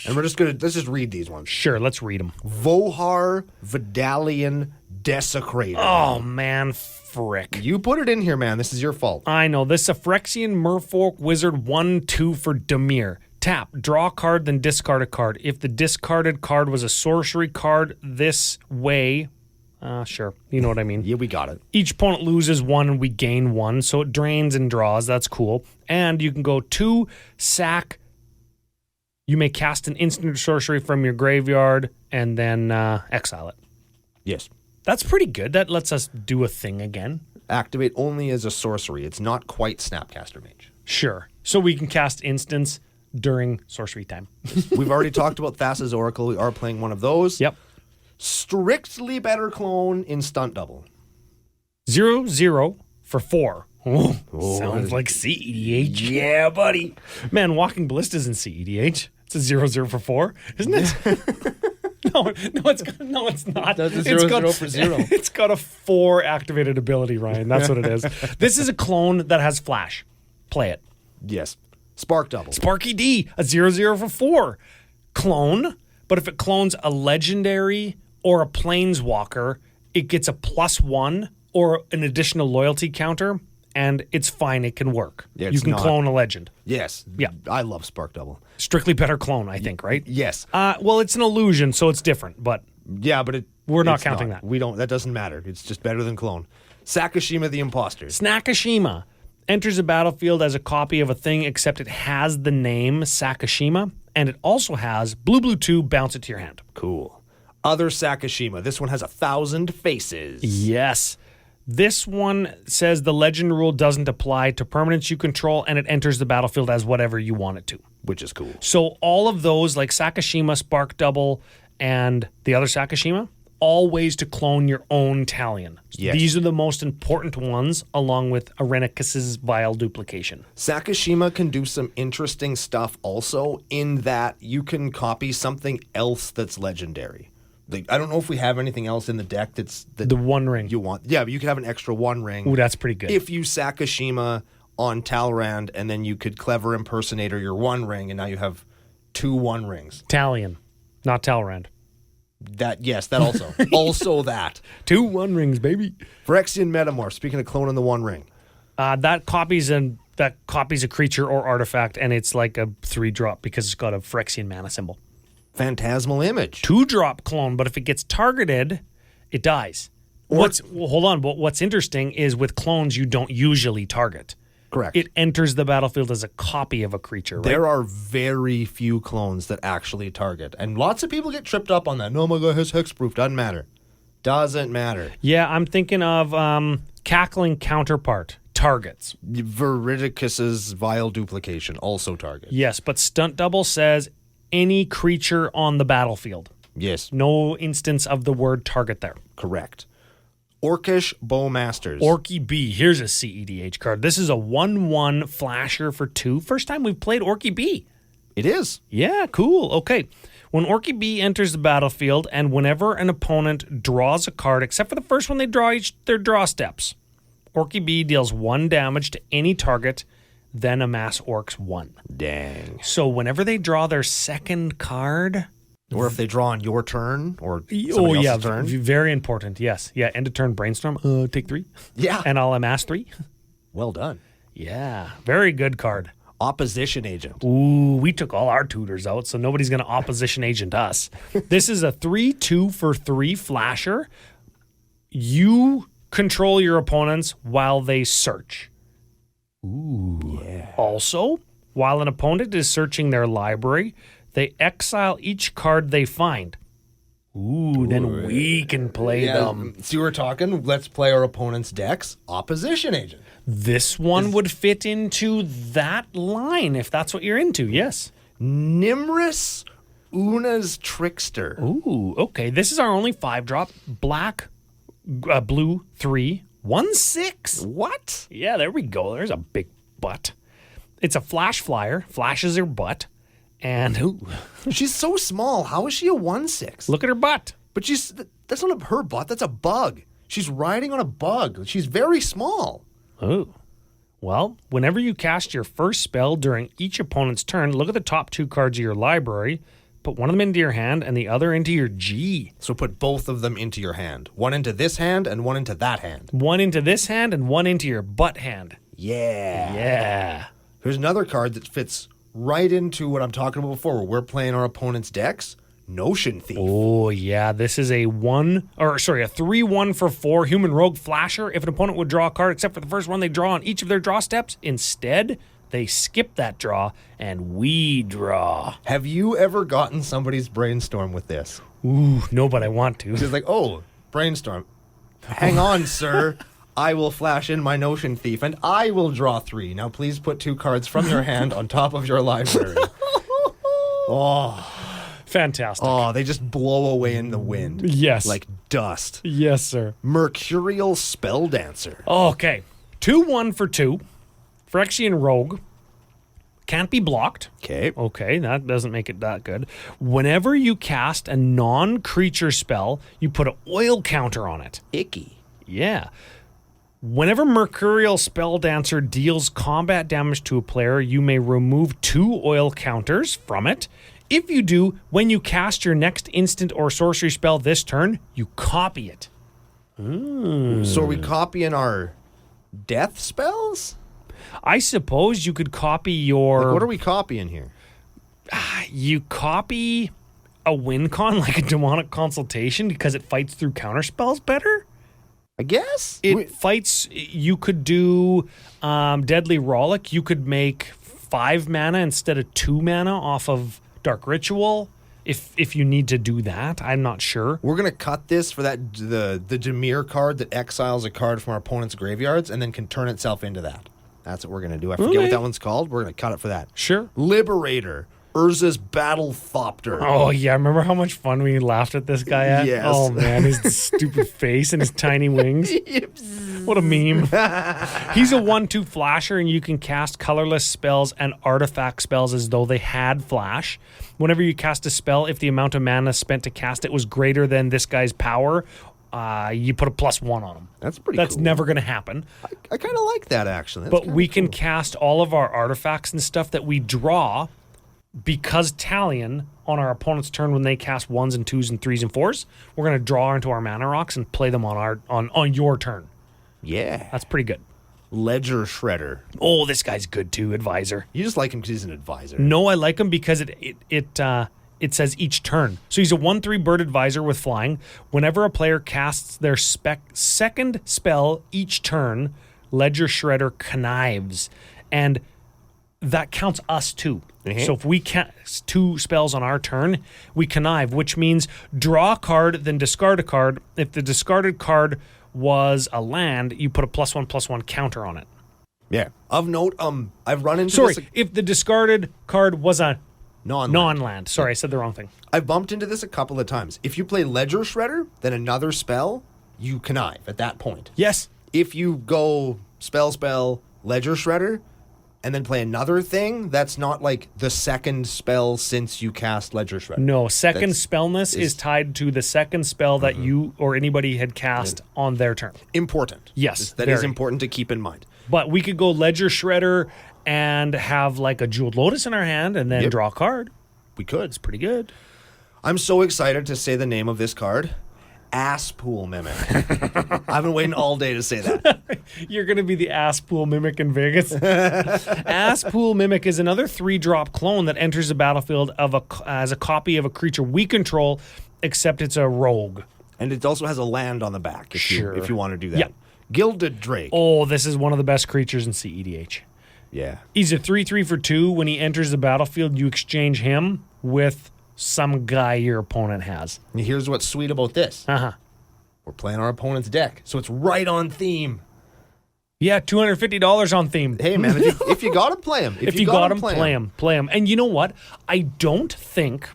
And let's just read these ones. Sure, let's read them. Vohar Vidalian Desecrator. Oh, man, frick. You put it in here, man. This is your fault. I know. This is a Phyrexian Merfolk Wizard 1/2 for Dimir. Tap, draw a card, then discard a card. If the discarded card was a sorcery card this way, sure, you know what I mean. Yeah, we got it. Each opponent loses 1 and we gain 1, so it drains and draws. That's cool. And you can go 2, sack. You may cast an instant sorcery from your graveyard and then exile it. Yes. That's pretty good. That lets us do a thing again. Activate only as a sorcery. It's not quite Snapcaster Mage. Sure. So we can cast instants during sorcery time. We've already talked about Thassa's Oracle. We are playing one of those. Yep. Strictly better clone in Stunt Double. 0/0 for 4. Ooh, sounds like cEDH. Yeah, buddy. Man, Walking Ballista's in cEDH. It's a 0/0 for 4, isn't it? No, it's not. That's a It's 0/0 for 0. It's got a 4 activated ability, Ryan. That's what it is. This is a clone that has flash. Play it. Yes. Spark Double. Sparky D, a 0/0 for 4. Clone, but if it clones a legendary or a planeswalker, it gets a +1 or an additional loyalty counter, and it's fine. It can work. Yeah, you it's can not- clone a legend. Yes. Yeah. I love Spark Double. Strictly better clone, I think, right? Yes. Well, it's an illusion, so it's different, but Yeah, but We're not it's counting that. We don't. That doesn't matter. It's just better than clone. Sakashima the Imposter. Snakashima enters a battlefield as a copy of a thing, except it has the name Sakashima, and it also has blue 2, bounce it to your hand. Cool. Other Sakashima. This one has 1,000 faces. Yes. This one says the legend rule doesn't apply to permanents you control, and it enters the battlefield as whatever you want it to. Which is cool. So all of those, like Sakashima, Spark Double, and the other Sakashima, all ways to clone your own Talion. Yes. These are the most important ones, along with Arenicus's Vile Duplication. Sakashima can do some interesting stuff also in that you can copy something else that's legendary. I don't know if we have anything else in the deck that The One Ring. you want. Yeah, but you could have an extra One Ring. Ooh, that's pretty good. If you sack Ashima on Talrand, and then you could Clever Impersonator your One Ring, and now you have 2 One Rings. Talion, not Talrand. That also. Also that. 2 One Rings, baby. Phyrexian Metamorph, speaking of cloning the One Ring. That copies a creature or artifact, and it's like a 3-drop because it's got a Phyrexian mana symbol. Phantasmal Image. 2-drop clone, but if it gets targeted, it dies. Hold on. What's interesting is with clones, you don't usually target. Correct. It enters the battlefield as a copy of a creature, right? There are very few clones that actually target. And lots of people get tripped up on that. No, my God, has hexproof. Doesn't matter. Doesn't matter. Yeah, I'm thinking of Cackling Counterpart. Targets. Veridicus's Vile Duplication also targets. Yes, but Stunt Double says any creature on the battlefield. Yes. No instance of the word target there. Correct. Orcish Bowmasters. Orky B. Here's a cEDH card. This is a 1/1 flasher for 2. First time we've played Orky B. It is. Yeah, cool. Okay. When Orky B enters the battlefield, and whenever an opponent draws a card, except for the first one they draw their draw steps, Orky B deals 1 damage to any target, then amass Orcs 1. Dang. So whenever they draw their second card... Or if they draw on your turn or somebody else's turn. Very important, yes. Yeah, end of turn brainstorm, take 3. Yeah. And I'll amass 3. Well done. Yeah, very good card. Opposition Agent. Ooh, we took all our tutors out, so nobody's going to opposition agent us. This is a 3/2 for 3 flasher. You control your opponents while they search. Ooh. Yeah. Also, while an opponent is searching their library, they exile each card they find. Ooh, then we can play them. See, we're talking, let's play our opponent's decks. Opposition Agent. This one would fit into that line if that's what you're into, yes. Nimrus Una's Trickster. Ooh, okay. This is our only 5-drop. Black, blue, 3, 1/6. What? Yeah, there we go. There's a big butt. It's a flash flyer. Flashes her butt. And, ooh. She's so small. How is she a 1/6? Look at her butt. But that's not her butt. That's a bug. She's riding on a bug. She's very small. Oh. Well, whenever you cast your first spell during each opponent's turn, look at the top 2 cards of your library, put one of them into your hand and the other into your G. So put both of them into your hand. One into this hand and one into that hand. One into this hand and one into your butt hand. Yeah. Yeah. Here's another card that fits right into what I'm talking about before, where we're playing our opponent's decks. Notion Thief. Oh, yeah. This is a 3/1 for 4 human rogue flasher. If an opponent would draw a card except for the first one they draw on each of their draw steps, instead, they skip that draw and we draw. Have you ever gotten somebody's brainstorm with this? Ooh, no, but I want to. She's like, oh, brainstorm. Hang on, sir. I will flash in my Notion Thief and I will draw 3. Now, please put 2 cards from your hand on top of your library. Oh. Fantastic. Oh, they just blow away in the wind. Yes. Like dust. Yes, sir. Mercurial Spell Dancer. Okay. 2/1 for 2. Phyrexian Rogue. Can't be blocked. Okay. Okay, that doesn't make it that good. Whenever you cast a non-creature spell, you put an oil counter on it. Icky. Yeah. Whenever Mercurial Spell Dancer deals combat damage to a player, you may remove 2 oil counters from it. If you do, when you cast your next instant or sorcery spell this turn, you copy it. So are we copying our death spells? I suppose you could copy your... Like, what are we copying here? You copy a win con, like a demonic consultation, because it fights through counterspells better? I guess? Fights... You could do Deadly Rollick. You could make 5 mana instead of 2 mana off of Dark Ritual, if you need to do that. I'm not sure. We're going to cut this for that the Jameer card that exiles a card from our opponent's graveyards and then can turn itself into that. That's what we're going to do. I forget what that one's called. We're going to cut it for that. Sure. Liberator. Urza's Battle Thopter. Oh, yeah. Remember how much fun we laughed at this guy at? Yes. Oh, man. His stupid face and his tiny wings. What a meme. He's a 1/2 flasher, and you can cast colorless spells and artifact spells as though they had flash. Whenever you cast a spell, if the amount of mana spent to cast it was greater than this guy's power, you put a +1 on him. That's pretty That's cool. never going to happen. I kind of like that, actually. That's But kinda we can cool. cast all of our artifacts and stuff that we draw because Talion, on our opponent's turn when they cast 1s and 2s and 3s and 4s, we're going to draw into our mana rocks and play them on your turn. Yeah. That's pretty good. Ledger Shredder. Oh, this guy's good too, advisor. You just like him because he's an advisor. No, I like him because it says each turn. So he's a 1/3 bird advisor with flying. Whenever a player casts their second spell each turn, Ledger Shredder connives. And that counts us too. Mm-hmm. So if we cast 2 spells on our turn, we connive, which means draw a card, then discard a card. If the discarded card was a land, you put a +1/+1 counter on it. Yeah. Of note, I've run into this. If the discarded card was a Non-land. non-land. Sorry, I said the wrong thing. I've bumped into this a couple of times. If you play Ledger Shredder, then another spell, you connive at that point. Yes. If you go spell, Ledger Shredder, and then play another thing, that's not like the second spell since you cast Ledger Shredder. No, second spellness is tied to the second spell that you or anybody had cast on their turn. Important. Yes, That is very. important to keep in mind. But we could go Ledger Shredder and have like a Jeweled Lotus in our hand and then draw a card. We could. It's pretty good. I'm so excited to say the name of this card. Ass Pool Mimic. I've been waiting all day to say that. You're going to be the Ass Pool Mimic in Vegas. Ass Pool Mimic is another 3-drop clone that enters the battlefield as a copy of a creature we control, except it's a rogue. And it also has a land on the back if you want to do that. Yeah. Gilded Drake. Oh, this is one of the best creatures in cEDH. Yeah. He's a 3/3 for 2. When he enters the battlefield, you exchange him with some guy your opponent has. And here's what's sweet about this. Uh-huh. We're playing our opponent's deck, so it's right on theme. Yeah, $250 on theme. Hey, man, if you got to play him. If you got him, play him. And you know what? I don't think,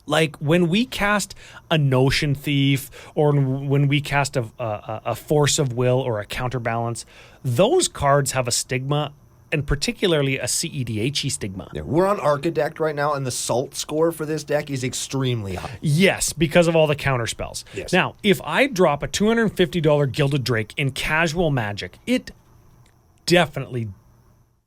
like, when we cast a Notion Thief or when we cast a Force of Will or a Counterbalance, those cards have a stigma, and particularly a cEDH stigma. Yeah, we're on Archidect right now, and the salt score for this deck is extremely high. Yes, because of all the counter spells. Yes. Now, if I drop a $250 Gilded Drake in casual Magic, it definitely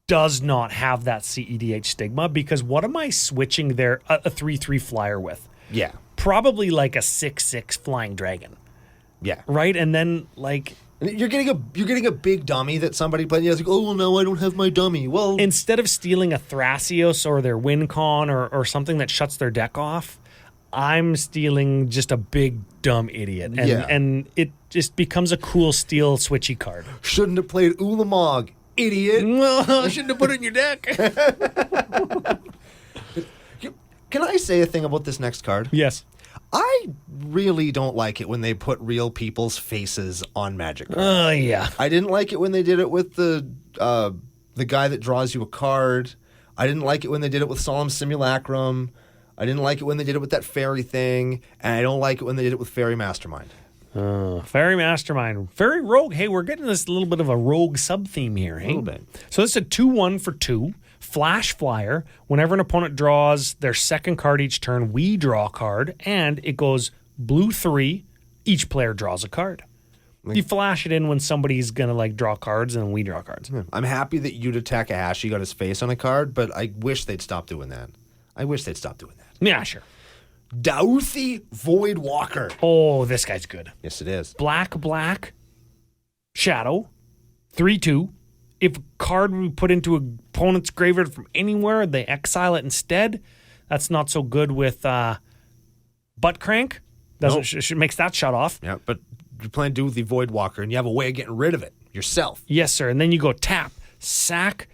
does not have that cEDH stigma, because what am I switching there a 3/3 flyer with? Yeah. Probably like a 6/6 Flying Dragon, Yeah. right? And then like You're getting a big dummy that somebody played. You're like, oh, well, no, I don't have my dummy. Well, instead of stealing a Thrasios or their WinCon or something that shuts their deck off, I'm stealing just a big dumb idiot. And, and it just becomes a cool steal switchy card. shouldn't have played Ulamog, idiot. Shouldn't have put it in your deck. Can I say a thing about this next card? Yes. I really don't like it when they put real people's faces on Magic cards. Oh, yeah. I didn't like it when they did it with the guy that draws you a card. I didn't like it when they did it with Solemn Simulacrum. I didn't like it when they did it with that fairy thing. And I don't like it when they did it with Fairy Mastermind. Fairy Mastermind. Fairy Rogue. Hey, we're getting this little bit of a rogue sub-theme here, hey? A little bit. So this is a 2/1 for 2. Flash flyer. Whenever an opponent draws their second card each turn, we draw a card, and it goes blue 3. Each player draws a card. You flash it in when somebody's gonna like draw cards, and we draw cards. I'm happy that Yuta Takahashi got his face on a card, but I wish they'd stop doing that. Yeah, sure. Dauthi Voidwalker. Oh, this guy's good. Yes, it is. Black, shadow, 3/2. If a card we put into an opponent's graveyard from anywhere, they exile it instead. That's not so good with Butt Crank. Makes that shut off. Yeah, but you're playing Dauthi Voidwalker, and you have a way of getting rid of it yourself. Yes, sir. And then you go tap, sack,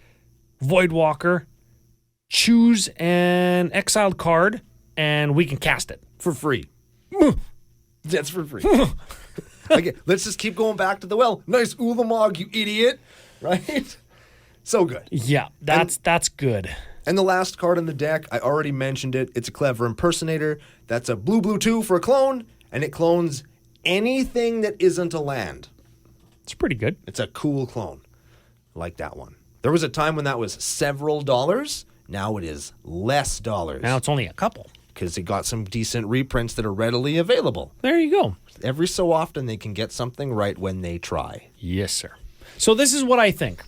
Voidwalker, choose an exiled card, and we can cast it. For free. That's for free. Okay, let's just keep going back to the well. Nice Ulamog, you idiot. Right? So good. Yeah, that's good. And the last card in the deck, I already mentioned it. It's a Clever Impersonator. That's a blue 2 for a clone, and it clones anything that isn't a land. It's pretty good. It's a cool clone. I like that one. There was a time when that was several dollars. Now it is less dollars. Now it's only a couple. Because it got some decent reprints that are readily available. There you go. Every so often they can get something right when they try. Yes, sir. So this is what I think.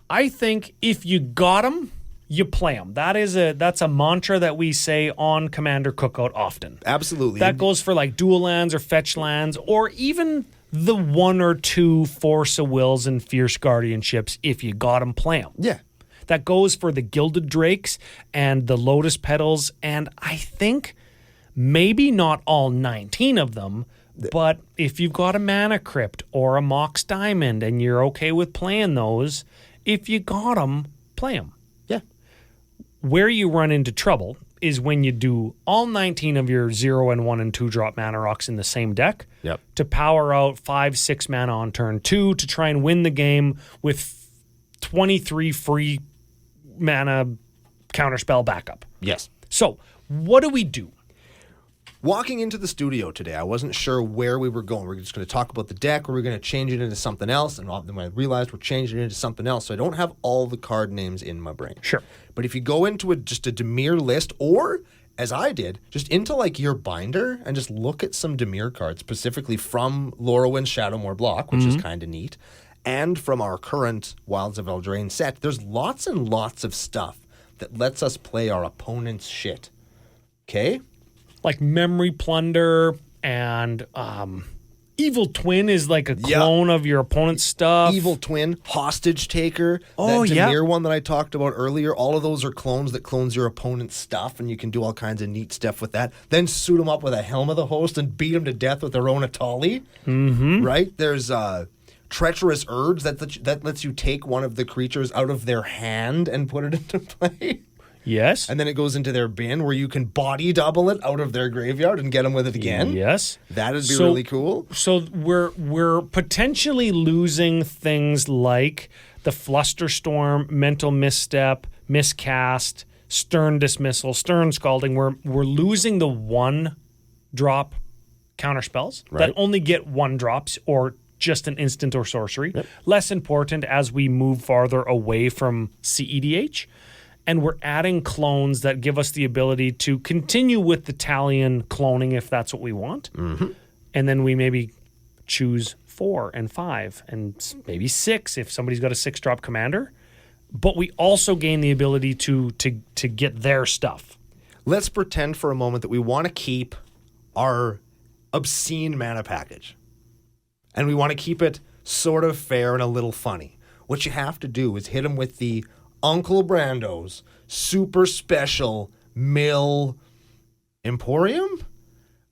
I think if you got them, you play them. That's a mantra that we say on Commander Cookout often. Absolutely. That goes for like dual lands or fetch lands, or even the 1 or 2 Force of Wills and Fierce Guardianships. If you got them, play them. Yeah. That goes for the Gilded Drakes and the Lotus Petals, and I think maybe not all 19 of them, but if you've got a Mana Crypt or a Mox Diamond and you're okay with playing those, if you got them, play them. Yeah. Where you run into trouble is when you do all 19 of your 0 and 1 and 2 drop mana rocks in the same deck to power out 5-6 mana on turn 2 to try and win the game with 23 free mana counterspell backup. Yes. So, what do we do? Walking into the studio today, I wasn't sure where we were going. We're just going to talk about the deck, or we're going to change it into something else. And then I realized we're changing it into something else, so I don't have all the card names in my brain. Sure. But if you go into just a Dimir list, or, as I did, just into like your binder and just look at some Dimir cards, specifically from Lorwyn's Shadowmoor block, which is kind of neat, and from our current Wilds of Eldraine set, there's lots and lots of stuff that lets us play our opponent's shit. Okay? Like Memory Plunder and Evil Twin is like a clone of your opponent's stuff. Evil Twin, Hostage Taker, that Dimir one that I talked about earlier. All of those are clones that clones your opponent's stuff, and you can do all kinds of neat stuff with that. Then suit them up with a Helm of the Host and beat them to death with their own Atali. Mm-hmm. Right? There's Treacherous Urge that lets you take one of the creatures out of their hand and put it into play. Yes. And then it goes into their bin where you can body double it out of their graveyard and get them with it again. Yes. That'd be really cool. So we're potentially losing things like the Flusterstorm, Mental Misstep, Miscast, Stern Dismissal, Stern Scalding. We're losing the 1-drop counterspells that only get 1 drops or just an instant or sorcery. Yep. Less important as we move farther away from cEDH. And we're adding clones that give us the ability to continue with the Talion cloning if that's what we want. Mm-hmm. And then we maybe choose 4 and 5 and maybe 6 if somebody's got a 6-drop commander. But we also gain the ability to get their stuff. Let's pretend for a moment that we want to keep our obscene mana package. And we want to keep it sort of fair and a little funny. What you have to do is hit them with the Uncle Brando's super special Mill Emporium?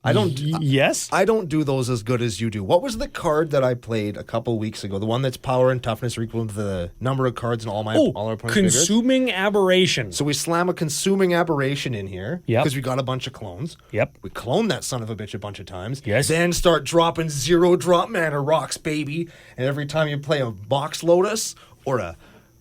I don't do those as good as you do. What was the card that I played a couple weeks ago? The one that's power and toughness are equal to the number of cards in all our opponents' Consuming Aberration. So we slam a Consuming Aberration in here because we got a bunch of clones. Yep. We clone that son of a bitch a bunch of times. Yes. Then start dropping 0-drop mana rocks, baby. And every time you play a Box Lotus or a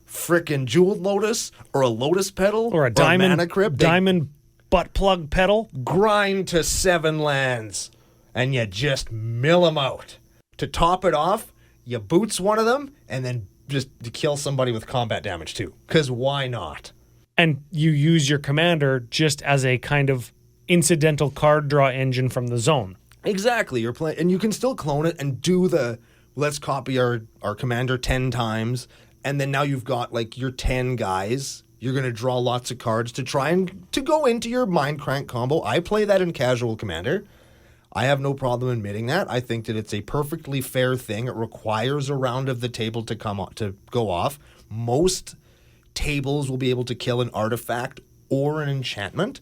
frickin' Jeweled Lotus or a Lotus Petal or a Diamond Mana Crypt, Diamond Butt Plug Petal, grind to 7 lands and you just mill them out. To top it off, you boots one of them and then just to kill somebody with combat damage too. Because why not? And you use your commander just as a kind of incidental card draw engine from the zone. Exactly. You're playing, and you can still clone it and do the let's copy our commander 10 times. And then now you've got like your 10 guys. You're going to draw lots of cards to try and to go into your Mind Crank combo. I play that in Casual Commander. I have no problem admitting that. I think that it's a perfectly fair thing. It requires a round of the table to go off. Most tables will be able to kill an artifact or an enchantment.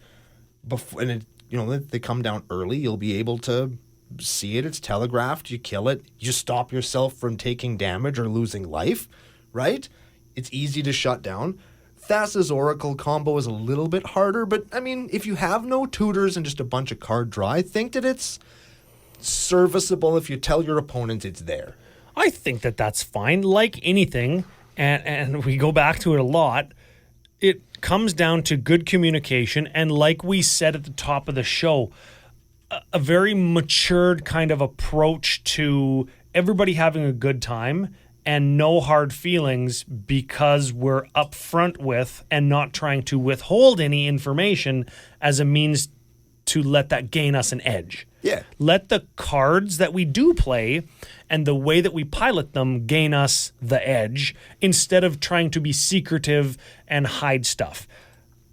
And they come down early. You'll be able to see it. It's telegraphed. You kill it. You stop yourself from taking damage or losing life. Right? It's easy to shut down. Thassa's Oracle combo is a little bit harder, but I mean, if you have no tutors and just a bunch of card draw, I think that it's serviceable if you tell your opponent it's there. I think that that's fine. Like anything, and we go back to it a lot, comes down to good communication. And like we said at the top of the show, a very matured kind of approach to everybody having a good time and no hard feelings, because we're upfront with and not trying to withhold any information as a means to let that gain us an edge. Yeah. Let the cards that we do play and the way that we pilot them gain us the edge instead of trying to be secretive and hide stuff.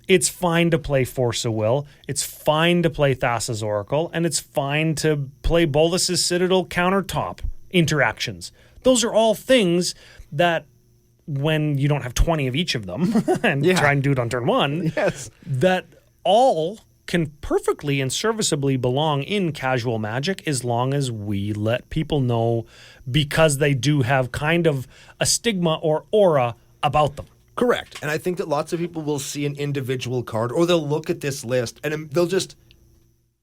It's fine to play Force of Will. It's fine to play Thassa's Oracle. And it's fine to play Bolas's Citadel countertop interactions. Those are all things that, when you don't have 20 of each of them and try and do it on turn one, that all can perfectly and serviceably belong in casual Magic, as long as we let people know, because they do have kind of a stigma or aura about them. Correct. And I think that lots of people will see an individual card, or they'll look at this list and they'll just,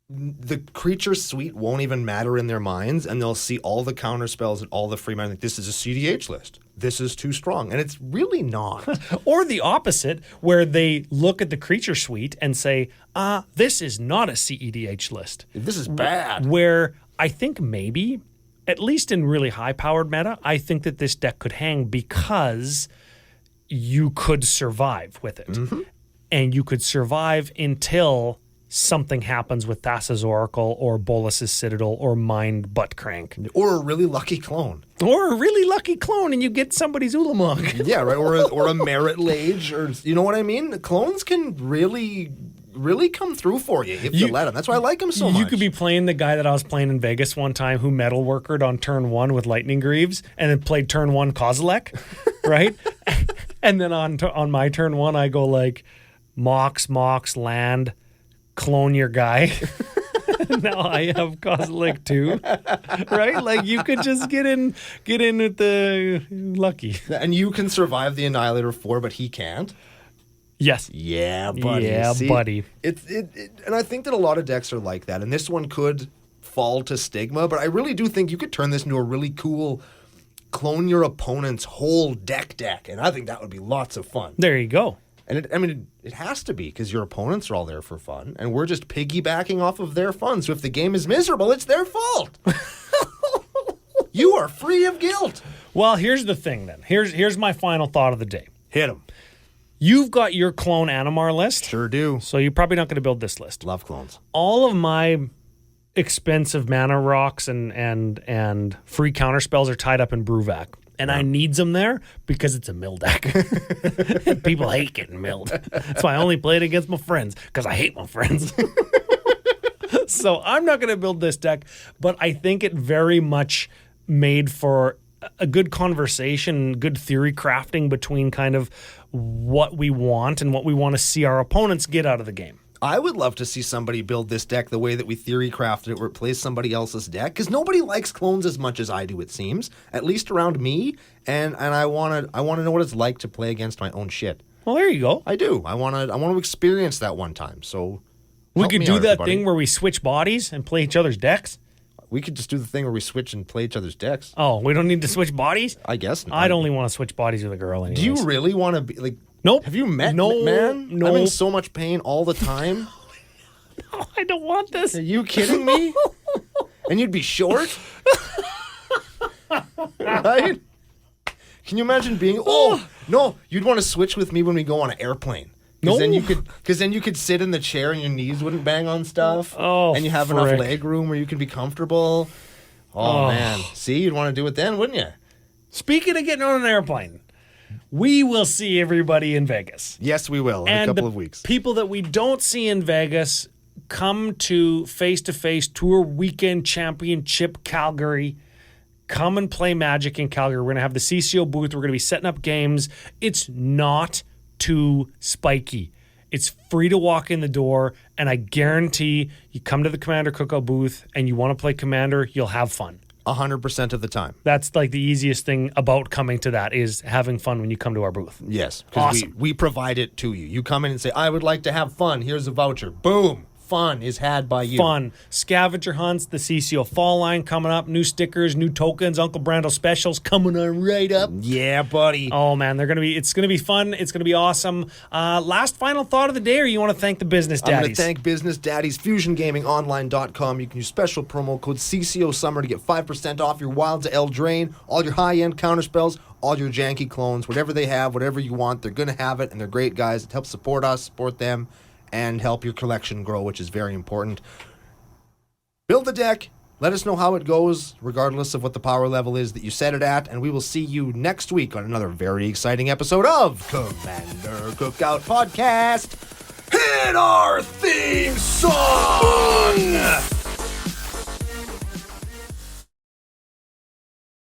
the creature suite won't even matter in their minds, and they'll see all the counter spells and all the free mana. Like, this is a cEDH list. This is too strong. And it's really not. Or the opposite, where they look at the creature suite and say, this is not a cEDH list. This is bad. Where I think maybe, at least in really high-powered meta, I think that this deck could hang because you could survive with it. Mm-hmm. And you could survive until something happens with Thassa's Oracle or Bolas's Citadel or Mind Butt Crank. Or a really lucky clone. Or a really lucky clone and you get somebody's Ulamog. Yeah, right. Or a Merit Lage, or you know what I mean? Clones can really come through for you if you let them. That's why I like them so much. You could be playing the guy that I was playing in Vegas one time who metalworkered on turn one with Lightning Greaves and then played turn one Kozilek, right? And then on my turn one, I go like, Mox, land, clone your guy. Now I have Kozilek too, right? Like, you could just get in with the lucky. And you can survive the Annihilator 4, but he can't. Yes. Yeah, buddy. Yeah, See, buddy. And I think that a lot of decks are like that. And this one could fall to stigma, but I really do think you could turn this into a really cool clone your opponent's whole deck. And I think that would be lots of fun. There you go. And it has to be, because your opponents are all there for fun, and we're just piggybacking off of their fun. So if the game is miserable, it's their fault. You are free of guilt. Well, here's the thing then. Here's my final thought of the day. Hit them. You've got your clone Animar list. Sure do. So you're probably not going to build this list. Love clones. All of my expensive mana rocks and free counter spells are tied up in Bruvac. And I needs them there because it's a mill deck. People hate getting milled. That's why I only play it against my friends, because I hate my friends. So I'm not going to build this deck, but I think it very much made for a good conversation, good theory crafting between kind of what we want and what we want to see our opponents get out of the game. I would love to see somebody build this deck the way that we theory crafted it, where it plays somebody else's deck, because nobody likes clones as much as I do, it seems, at least around me, and I want to know what it's like to play against my own shit. Well, there you go. I do. I want to experience that one time. So we could do that thing where we switch bodies and play each other's decks. We could just do the thing where we switch and play each other's decks. Oh, we don't need to switch bodies? I guess not. I'd only want to switch bodies with a girl anyways. Do you really want to be like? Nope. Have you met no, man? No. I'm in so much pain all the time. No, I don't want this. Are you kidding me? And you'd be short? Right? Can you imagine being? Oh no! You'd want to switch with me when we go on an airplane. No. Because then you could sit in the chair and your knees wouldn't bang on stuff. Oh, and you have enough leg room where you can be comfortable. Oh man! See, you'd want to do it then, wouldn't you? Speaking of getting on an airplane, we will see everybody in Vegas. Yes, we will in a couple of weeks. People that we don't see in Vegas, come to Face-to-Face Tour Weekend Championship Calgary. Come and play Magic in Calgary. We're going to have the CCO booth. We're going to be setting up games. It's not too spiky. It's free to walk in the door, and I guarantee you come to the Commander Cookout booth and you want to play Commander, you'll have fun. 100% of the time. That's like the easiest thing about coming to that, is having fun when you come to our booth. Yes. Because we provide it to you. You come in and say, I would like to have fun. Here's a voucher. Boom. fun is had by you. Fun. Scavenger hunts, the CCO fall line coming up, new stickers, new tokens, Uncle Brando specials coming on right up. Yeah, buddy. Oh man, it's gonna be fun. It's gonna be awesome. Last final thought of the day, or you want to thank the business daddies? I'm going to thank Business Daddies, FusionGamingOnline.com. You can use special promo code CCO Summer to get 5% off your Wilds of Eldraine, all your high-end counterspells, all your janky clones, whatever they have, whatever you want, they're going to have it, and they're great guys. It helps support us, support them, and help your collection grow, which is very important. Build the deck. Let us know how it goes, regardless of what the power level is that you set it at, and we will see you next week on another very exciting episode of Commander Cookout Podcast. Hit our theme song!